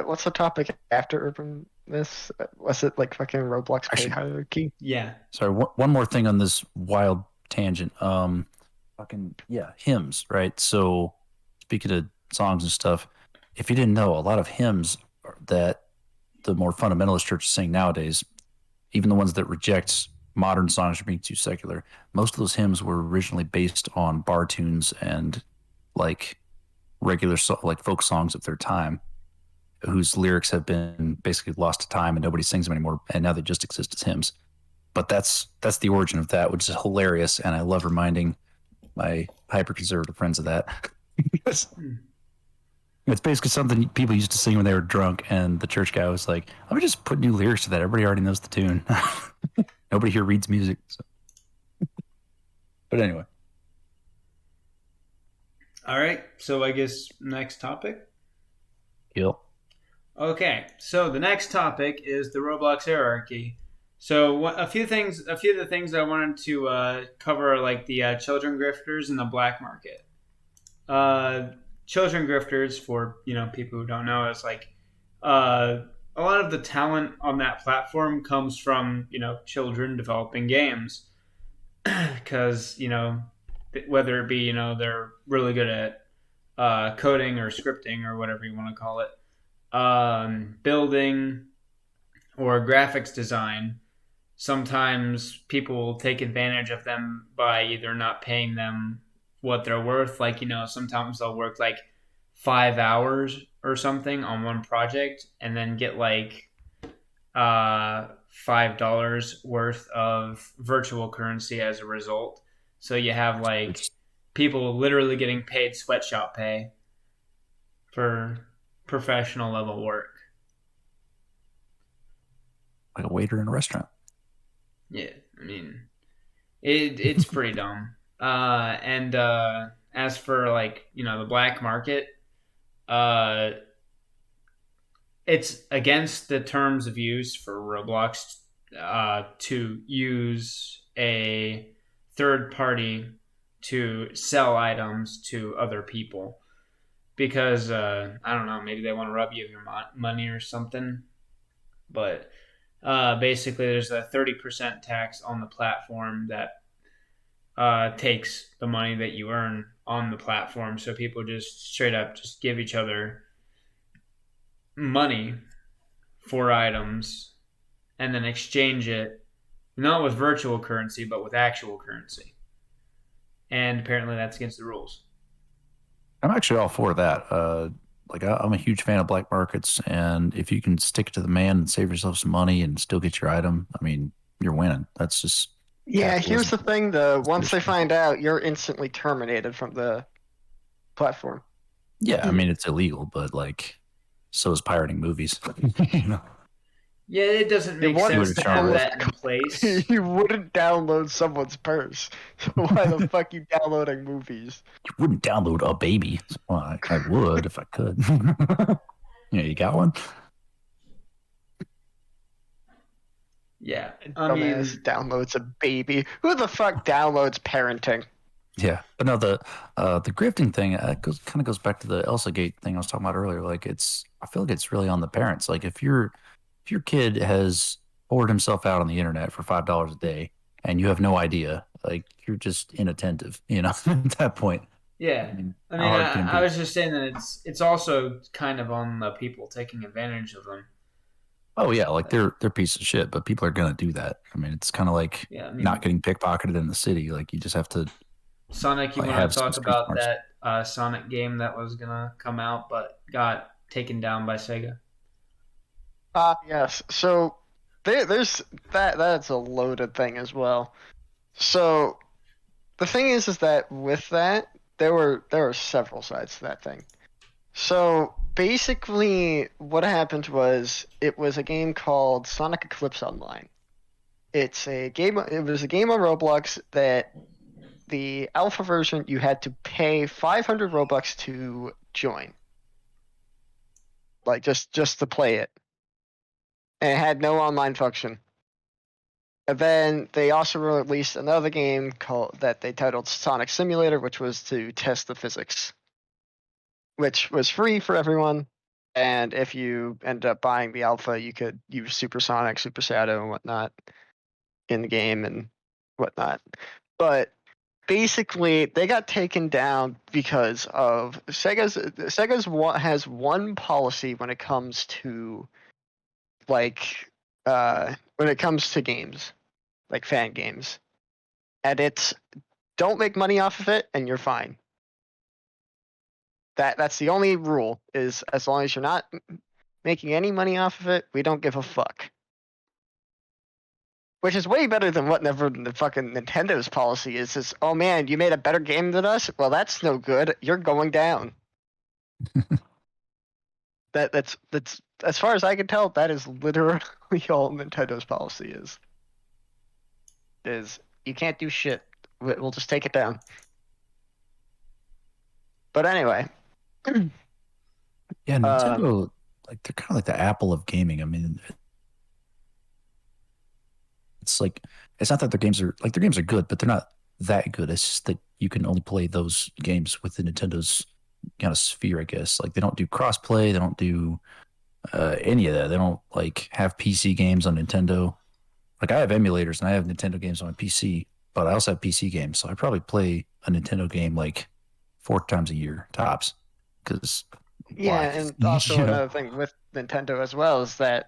What's the topic after urban this? Was it like fucking Roblox pay hierarchy? Yeah. Sorry, one more thing on this wild tangent. Hymns, right? So speaking of songs and stuff, if you didn't know, a lot of hymns that the more fundamentalist churches sing nowadays, even the ones that reject modern songs for being too secular, most of those hymns were originally based on bar tunes and like regular like folk songs of their time, whose lyrics have been basically lost to time and nobody sings them anymore, and now they just exist as hymns. But that's the origin of that, which is hilarious, and I love reminding my hyper-conservative friends of that. It's basically something people used to sing when they were drunk, and the church guy was like, let me just put new lyrics to that. Everybody already knows the tune. Nobody here reads music. So. But anyway. All right. So I guess next topic? Yep. Okay. So the next topic is the Roblox hierarchy. So a few of the things I wanted to cover are like the children grifters and the black market. Children grifters, for people who don't know, is like a lot of the talent on that platform comes from children developing games, because whether it be they're really good at coding or scripting or whatever you want to call it, building or graphics design. Sometimes people will take advantage of them by either not paying them what they're worth. Like, sometimes they'll work like 5 hours or something on one project and then get like $5 worth of virtual currency as a result. So you have like people literally getting paid sweatshop pay for professional level work. Like a waiter in a restaurant. Yeah, I mean, it's pretty dumb. And as for like the black market, it's against the terms of use for Roblox to use a third party to sell items to other people, because I don't know, maybe they want to rob you of your money or something. But basically, there's a 30% tax on the platform that takes the money that you earn on the platform. So people just straight up just give each other money for items and then exchange it, not with virtual currency, but with actual currency. And apparently that's against the rules. I'm actually all for that. I'm a huge fan of black markets, and if you can stick it to the man and save yourself some money and still get your item, I mean, you're winning. That's just Yeah, here's the capitalism. thing though. Once they Bullshit. find out, you're instantly terminated from the platform. Yeah, I mean it's illegal, but like, so is pirating movies. you know, Yeah, it doesn't You make see what wouldn't sense you're to trying to have do. that in place. you wouldn't download someone's purse. So why the fuck you downloading movies? You wouldn't download a baby. Well, I would if I could. Yeah, you got one. Yeah, I Dumbass mean, downloads a baby. Who the fuck downloads parenting? Yeah, but no, the grifting thing kind of goes back to the Elsa Gate thing I was talking about earlier. Like I feel like it's really on the parents. Like if your kid has poured himself out on the internet for $5 a day and you have no idea, like you're just inattentive, at that point. I yeah. mean, I how mean, hard can it I be? was just saying that it's also kind of on the people taking advantage of them. Oh yeah, like they're piece of shit, but people are gonna do that. I mean, it's kind of like Yeah, I not mean, getting pickpocketed in the city. Like you just have to Sonic, you like want have to some talk street about smarts. that Sonic game that was gonna come out but got taken down by Sega? Yes. So there's that's a loaded thing as well. So the thing is that with that, there were several sides to that thing. So basically, what happened was it was a game called Sonic Eclipse Online. It's a game. It was a game on Roblox that the alpha version you had to pay 500 Robux to join, like just to play it, and it had no online function. And then they also released another game called that they titled Sonic Simulator, which was to test the physics, which was free for everyone. And if you ended up buying the alpha, you could use Supersonic, Super Shadow, and whatnot in the game and whatnot. But basically, they got taken down because of has one policy when it comes to when it comes to games, like fan games, and it's don't make money off of it, and you're fine. That's the only rule. Is as long as you're not making any money off of it, we don't give a fuck. Which is way better than whatever the fucking Nintendo's policy is. Is oh man, you made a better game than us? Well, that's no good. You're going down. That's as far as I can tell, that is literally all Nintendo's policy is. Is you can't do shit. We'll just take it down. But anyway, Yeah, um, Nintendo, like they're kind of like the Apple of gaming. I mean, it's like it's not that their games are good, but they're not that good. It's just that you can only play those games within Nintendo's kind of sphere, I guess. Like they don't do crossplay, they don't do any of that. They don't like have PC games on Nintendo. Like I have emulators and I have Nintendo games on my PC, but I also have PC games, so I probably play a Nintendo game like 4 times a year tops. Because why? yeah, and also you know? another thing with Nintendo as well is that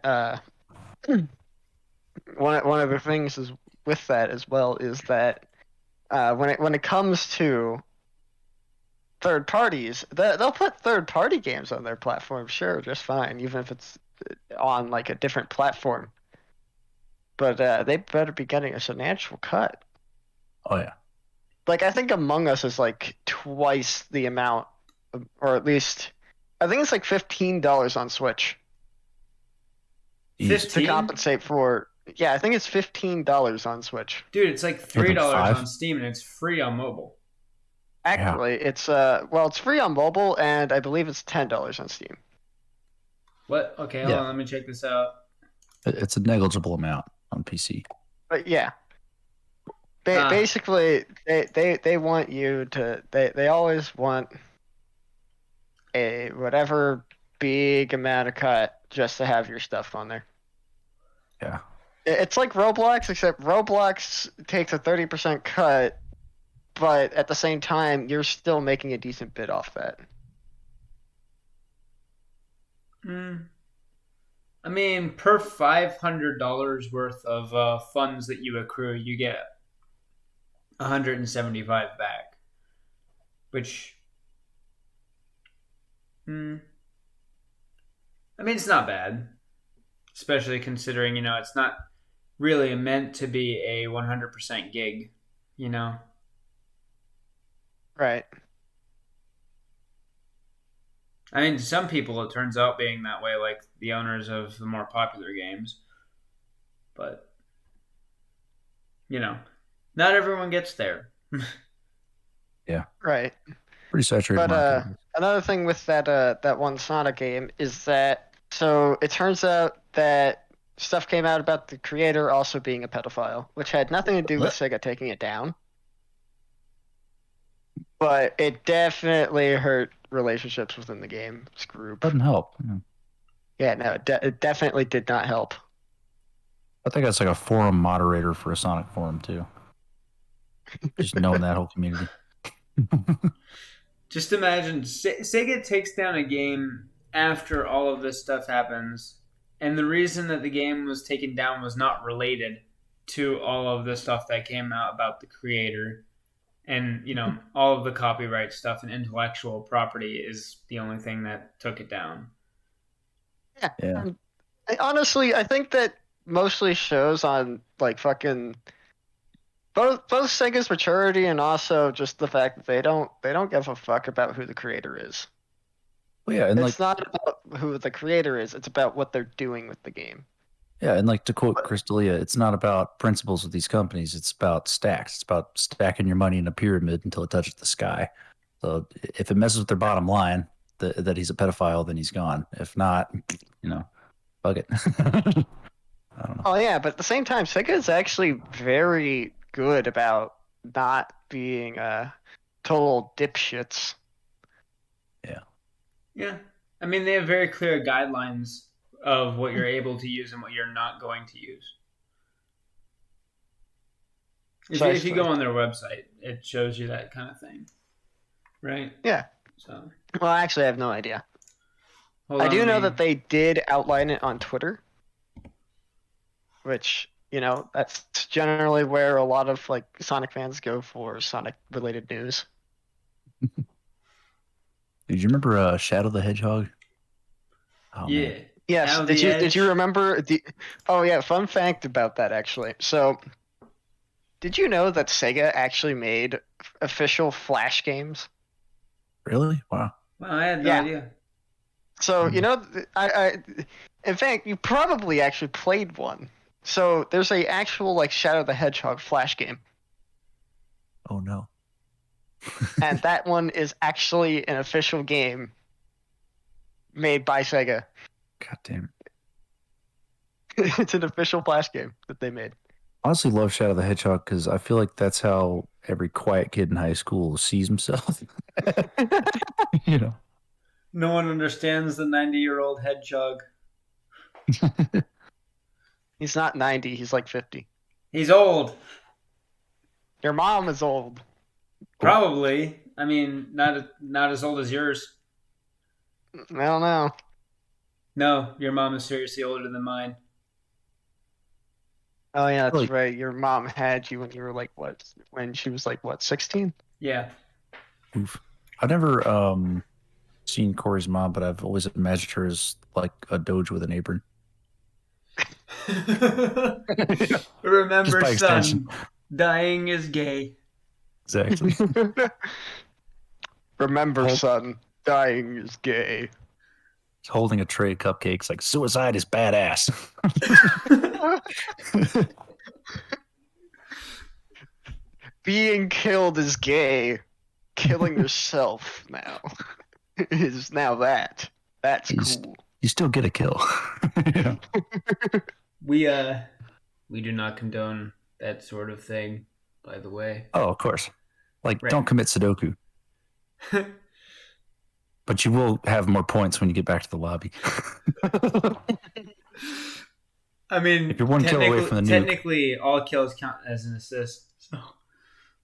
one of the things is with that as well is that when it comes to third parties, they'll put third party games on their platform, sure, just fine, even if it's on like a different platform. But they better be getting a financial cut. Oh yeah. Like I think Among Us is like twice the amount, or at least I think it's like $15 on Switch Jeez. to 15? compensate for. Yeah, I think it's $15 on Switch. Dude, it's like More than $3 five? on Steam and it's free on mobile. Yeah. Actually, it's it's free on mobile and I believe it's $10 on Steam. What? Okay, hold Yeah. on, let me check this out. It's a negligible amount on PC. But yeah, Ah, basically they want you to they always want a whatever big amount of cut just to have your stuff on there. Yeah. It's like Roblox, except Roblox takes a 30% cut, but at the same time, you're still making a decent bit off that. mm, I mean, per $500 worth of funds that you accrue, you get 175 back, which, mm, I mean, it's not bad, especially considering it's not really meant to be a 100% gig, you know? Right. I mean, to some people it turns out being that way, like the owners of the more popular games. But, not everyone gets there. Yeah. Right. Pretty saturated But market. another thing with that one Sonic game is that so it turns out that stuff came out about the creator also being a pedophile, which had nothing to do with Sega taking it down, but it definitely hurt relationships within the game's group. Doesn't help. Yeah, no, it definitely did not help. I think that's like a forum moderator for a Sonic forum too. Just knowing that whole community. Just imagine Sega takes down a game after all of this stuff happens, and the reason that the game was taken down was not related to all of the stuff that came out about the creator. And, all of the copyright stuff and intellectual property is the only thing that took it down. Yeah. Honestly, I think that mostly shows on like fucking both Sega's maturity and also just the fact that they don't give a fuck about who the creator is. Well, yeah, and it's not about who the creator is; it's about what they're doing with the game. Yeah, and like to quote Crystalia, it's not about principles with these companies. It's about stacks. It's about stacking your money in a pyramid until it touches the sky. So if it messes with their bottom line, that he's a pedophile, then he's gone. If not, fuck it. I don't know. Oh yeah, but at the same time, Sega is actually very good about not being total dipshits. Yeah. Yeah. I mean, they have very clear guidelines of what you're able to use and what you're not going to use. If you go on their website, it shows you that kind of thing. Right? Yeah. So. Well, actually, I have no idea. I do know that they did outline it on Twitter, which, that's generally where a lot of like Sonic fans go for Sonic-related news. Did you remember Shadow the Hedgehog? Oh, yeah. Man. Yes. Did you remember the? Oh yeah. Fun fact about that actually. So, did you know that Sega actually made official Flash games? Really? Wow. Well, I had no idea. So in fact, you probably actually played one. So there's a actual like Shadow the Hedgehog Flash game. Oh no. And that one is actually an official game made by Sega. God damn it. It's an official Flash game that they made. I honestly love Shadow the Hedgehog because I feel like that's how every quiet kid in high school sees himself. No one understands the 90-year-old hedgehog. He's not 90, he's like 50. He's old. Your mom is old. Probably. I mean, not as old as yours. I don't know. No, your mom is seriously older than mine. Oh yeah, that's right. Your mom had you when you were like what? When she was like what, 16? Yeah. Oof. I've never seen Corey's mom, but I've always imagined her as like a doge with an apron. Remember, son, dying is gay. Exactly. Remember, son, dying is gay. He's holding a tray of cupcakes like suicide is badass. Being killed is gay. Killing yourself now is now that. That's cool. You still get a kill. Yeah. We do not condone that sort of thing, by the way. Oh, of course. Like, Don't commit Sudoku. But you will have more points when you get back to the lobby. I mean, if you're one kill away from the nuke, technically all kills count as an assist. So.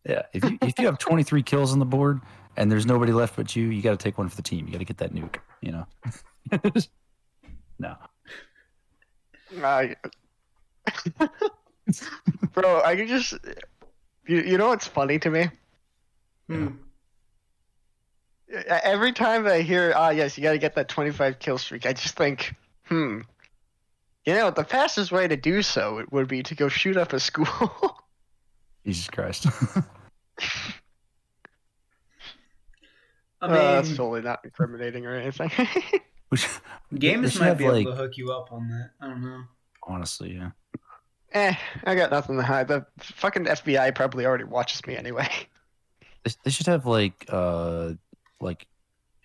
Yeah, if you have 23 kills on the board and there's nobody left but you got to take one for the team. You got to get that nuke. No. Bro, I can just. You know what's funny to me? Every time I hear, yes, you got to get that 25 kill streak, I just think, The fastest way to do so would be to go shoot up a school. Jesus Christ. I That's mean, totally not incriminating or anything. They games should might have, be able like, to hook you up on that. I don't know. honestly, yeah. I got nothing to hide. The fucking FBI probably already watches me anyway. They should have like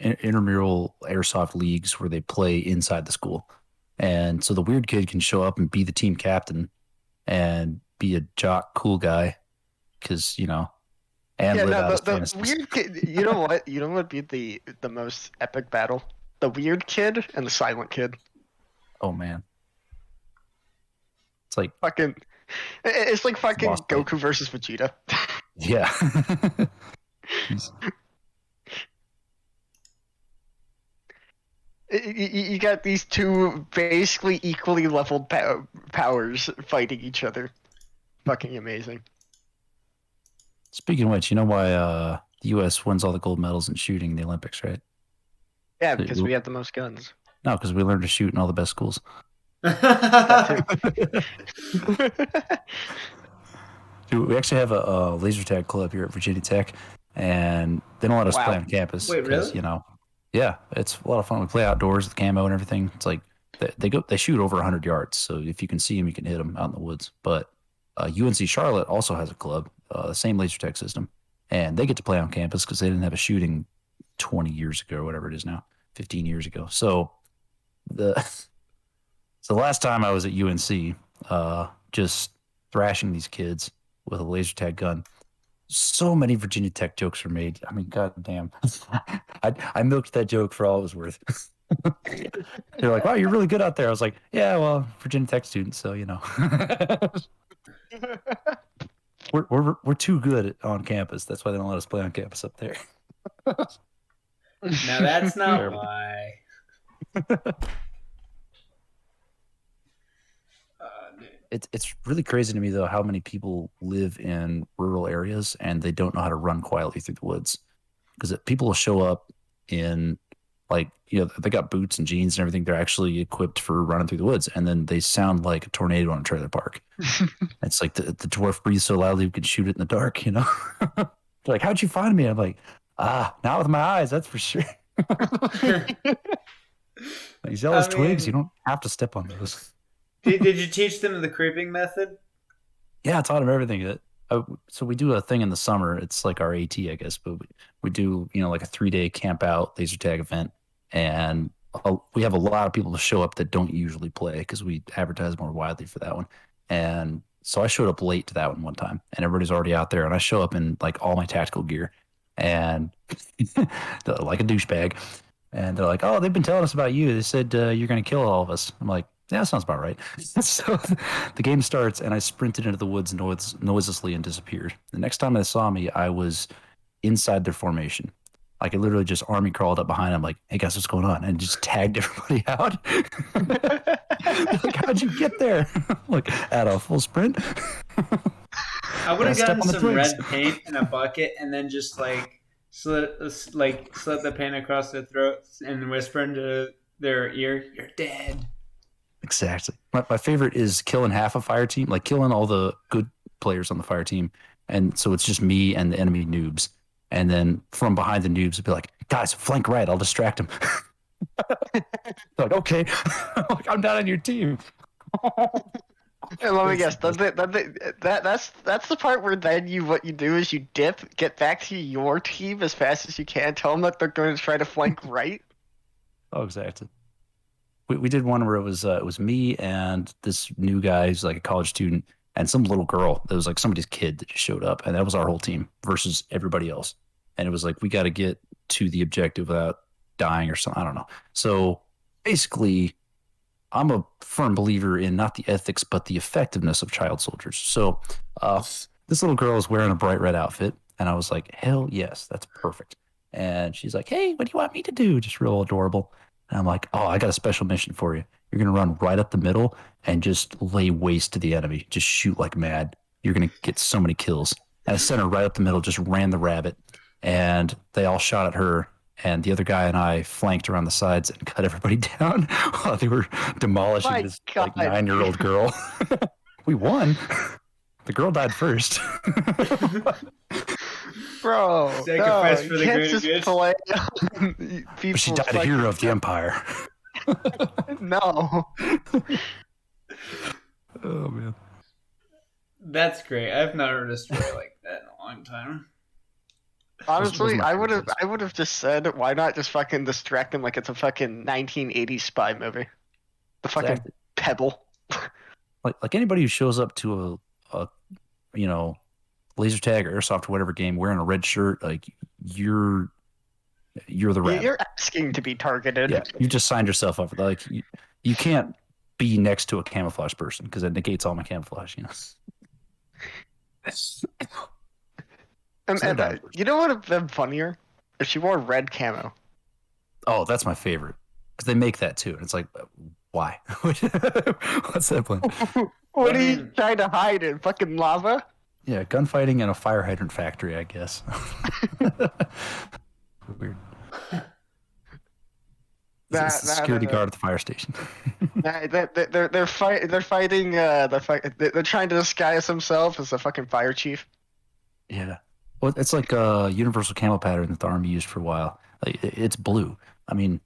intramural airsoft leagues where they play inside the school, and so the weird kid can show up and be the team captain and be a jock, cool guy, because and Yeah, live no, out his the fantasies. weird kid. You know what? You know what would be the most epic battle? The weird kid and the silent kid. Oh man, it's like Fucking, it's like fucking Lost fight. Goku versus Vegeta. yeah. Jeez. You got these two basically equally leveled powers fighting each other. Fucking amazing. Speaking of which, you know why the U.S. wins all the gold medals in shooting in the Olympics, right? Yeah, because we have the most guns. No, because we learned to shoot in all the best schools. That Dude, we actually have a laser tag club here at Virginia Tech, and they don't let us Wow. play on campus. Wait, really? Yeah, it's a lot of fun. We play outdoors with camo and everything. It's like they shoot over 100 yards, so if you can see them, you can hit them out in the woods. But UNC Charlotte also has a club, the same laser tag system, and they get to play on campus because they didn't have a shooting 20 years ago, or whatever it is now, 15 years ago. So the last time I was at UNC, just thrashing these kids with a laser tag gun. So many Virginia Tech jokes were made. I mean, goddamn. I milked that joke for all it was worth. They're like, "Wow, you're really good out there." I was like, "Yeah, well, Virginia Tech student, so we're too good on campus. That's why they don't let us play on campus up there." Now that's not Terrible. why. It's really crazy to me though how many people live in rural areas and they don't know how to run quietly through the woods, because people will show up in they got boots and jeans and everything. They're actually equipped for running through the woods, and then they sound like a tornado on a trailer park. It's like the dwarf breathes so loudly we can shoot it in the dark. They're like, "How'd you find me?" I'm like, not with my eyes, that's for sure. These yellow twigs, you don't have to step on those. Did you teach them the creeping method? Yeah, I taught him everything. So we do a thing in the summer. It's like our AT, I guess, but we do like a 3-day camp out laser tag event, and we have a lot of people to show up that don't usually play because we advertise more widely for that one. And so I showed up late to that one time, and everybody's already out there, and I show up in like all my tactical gear, and like a douchebag, and they're like, "Oh, they've been telling us about you. They said you're going to kill all of us." I'm like, "Yeah, that sounds about right." So the game starts, and I sprinted into the woods noiselessly and disappeared. The next time they saw me, I was inside their formation. Like, I literally just army crawled up behind them, like, "Hey guys, what's going on?" And just tagged everybody out. Like, "How'd you get there?" Like, at a full sprint. I would have Step gotten on the some twigs. red paint in a bucket and then just slit the paint across their throats and whisper into their ear, "You're dead." Exactly. My favorite is killing half a fire team, like killing all the good players on the fire team. And so it's just me and the enemy noobs. And then from behind the noobs, it'd be like, "Guys, flank right. I'll distract them." They're like, "Okay." I'm not on your team. And let me guess. That's the part where then what you do is you dip, get back to your team as fast as you can, tell them that they're going to try to flank right. Oh, exactly. We did one where it was me and this new guy who's like a college student and some little girl that was like somebody's kid that just showed up, and that was our whole team versus everybody else. And it was like, we got to get to the objective without dying or something. I don't know. So basically, I'm a firm believer in not the ethics but the effectiveness of child soldiers. So this little girl is wearing a bright red outfit, and I was like, "Hell yes, that's perfect." And she's like, "Hey, what do you want me to do?" Just real adorable. And I'm like, "Oh, I got a special mission for you. You're going to run right up the middle and just lay waste to the enemy. Just shoot like mad. You're going to get so many kills." And I sent her right up the middle, just ran the rabbit, and they all shot at her. and the other guy and I flanked around the sides and cut everybody down while they were demolishing My this God. 9-year-old girl. We won. The girl died first. Bro, Sacrifice no, for you the can't greater just good. play But she people's died a hero of the Empire. No. Oh man. That's great. I've not heard a story like that in a long time. Honestly, my favorite. I would have just said, why not just fucking distract him like it's a fucking 1980s spy movie? The fucking Exactly. Pebble. Like anybody who shows up to a laser tag or airsoft or whatever game wearing a red shirt, like you're the rabbit. You're asking to be targeted. Yeah, you just signed yourself up for that. Like you can't be next to a camouflage person because it negates all my camouflage. You know what would have been funnier? If she wore red camo. Oh, that's my favorite because they make that too. And it's like, why? What's that point? What are you trying to hide in? Fucking lava? Yeah, gunfighting in a fire hydrant factory, I guess. Weird. It's the security guard at the fire station. They're fighting. They're trying to disguise themselves as a fucking fire chief. Yeah. Well, it's like a universal camo pattern that the army used for a while. Like, it's blue. I mean,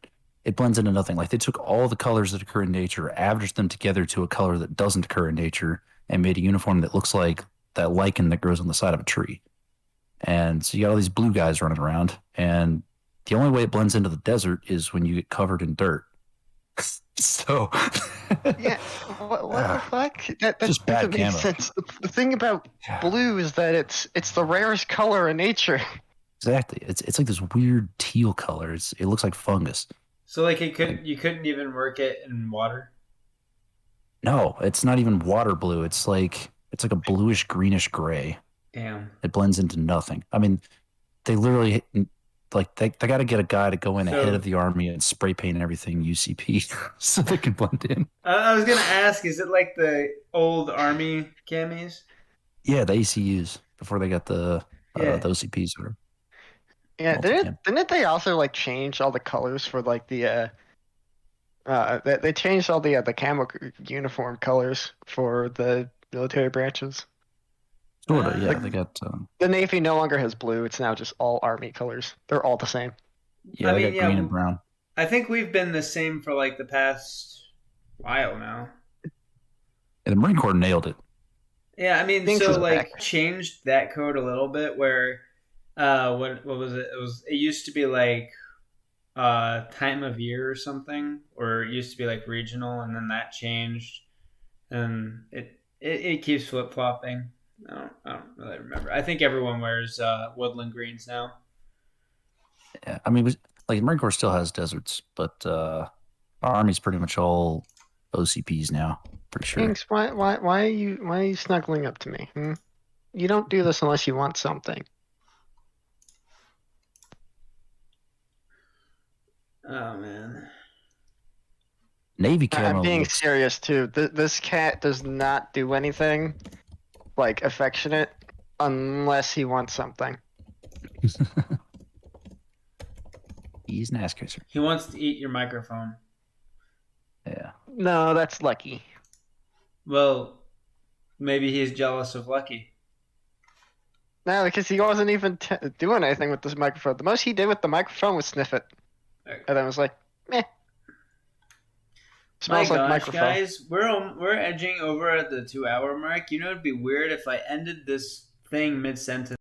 it blends into nothing. Like they took all the colors that occur in nature, averaged them together to a color that doesn't occur in nature, and made a uniform that looks like that lichen that grows on the side of a tree. And so you got all these blue guys running around, and the only way it blends into the desert is when you get covered in dirt. So yeah, what the fuck? That just bad doesn't make camo. sense. The thing about blue is that it's the rarest color in nature. Exactly. It's like this weird teal color. It looks like fungus. So like you couldn't even work it in water? No, it's not even water blue. It's like a bluish greenish gray. Damn. It blends into nothing. I mean, they literally like they got to get a guy to go in ahead of the army and spray paint and everything UCP so they can blend in. I was gonna ask, is it like the old army camis? Yeah, the ACUs before they got the OCPs. Or yeah, didn't they also like change all the colors for like the they changed all the camo uniform colors for the military branches. Sort of, yeah. They got the Navy no longer has blue; it's now just all Army colors. They're all the same. Yeah, they got green and brown. I think we've been the same for like the past while now. Yeah, the Marine Corps nailed it. Yeah, I mean, so like changed that code a little bit. Where, what was it? It used to be like, time of year or something, or it used to be like regional, and then that changed, and it keeps flip flopping. I don't really remember. I think everyone wears woodland greens now. Yeah, I mean, like Marine Corps still has deserts, but our Army's pretty much all OCPs now. Pretty sure. Thanks. Why are you snuggling up to me? You don't do this unless you want something. Oh man. Navy camo. I'm being serious too. This cat does not do anything like affectionate unless he wants something. He's an ass kisser. He wants to eat your microphone. Yeah. No, that's Lucky. Well, maybe he's jealous of Lucky. No, because he wasn't even doing anything with this microphone. The most he did with the microphone was sniff it. Okay. And then was like, meh. Smells like microphone. Guys, we're edging over at the 2-hour mark. You know, it'd be weird if I ended this thing mid-sentence.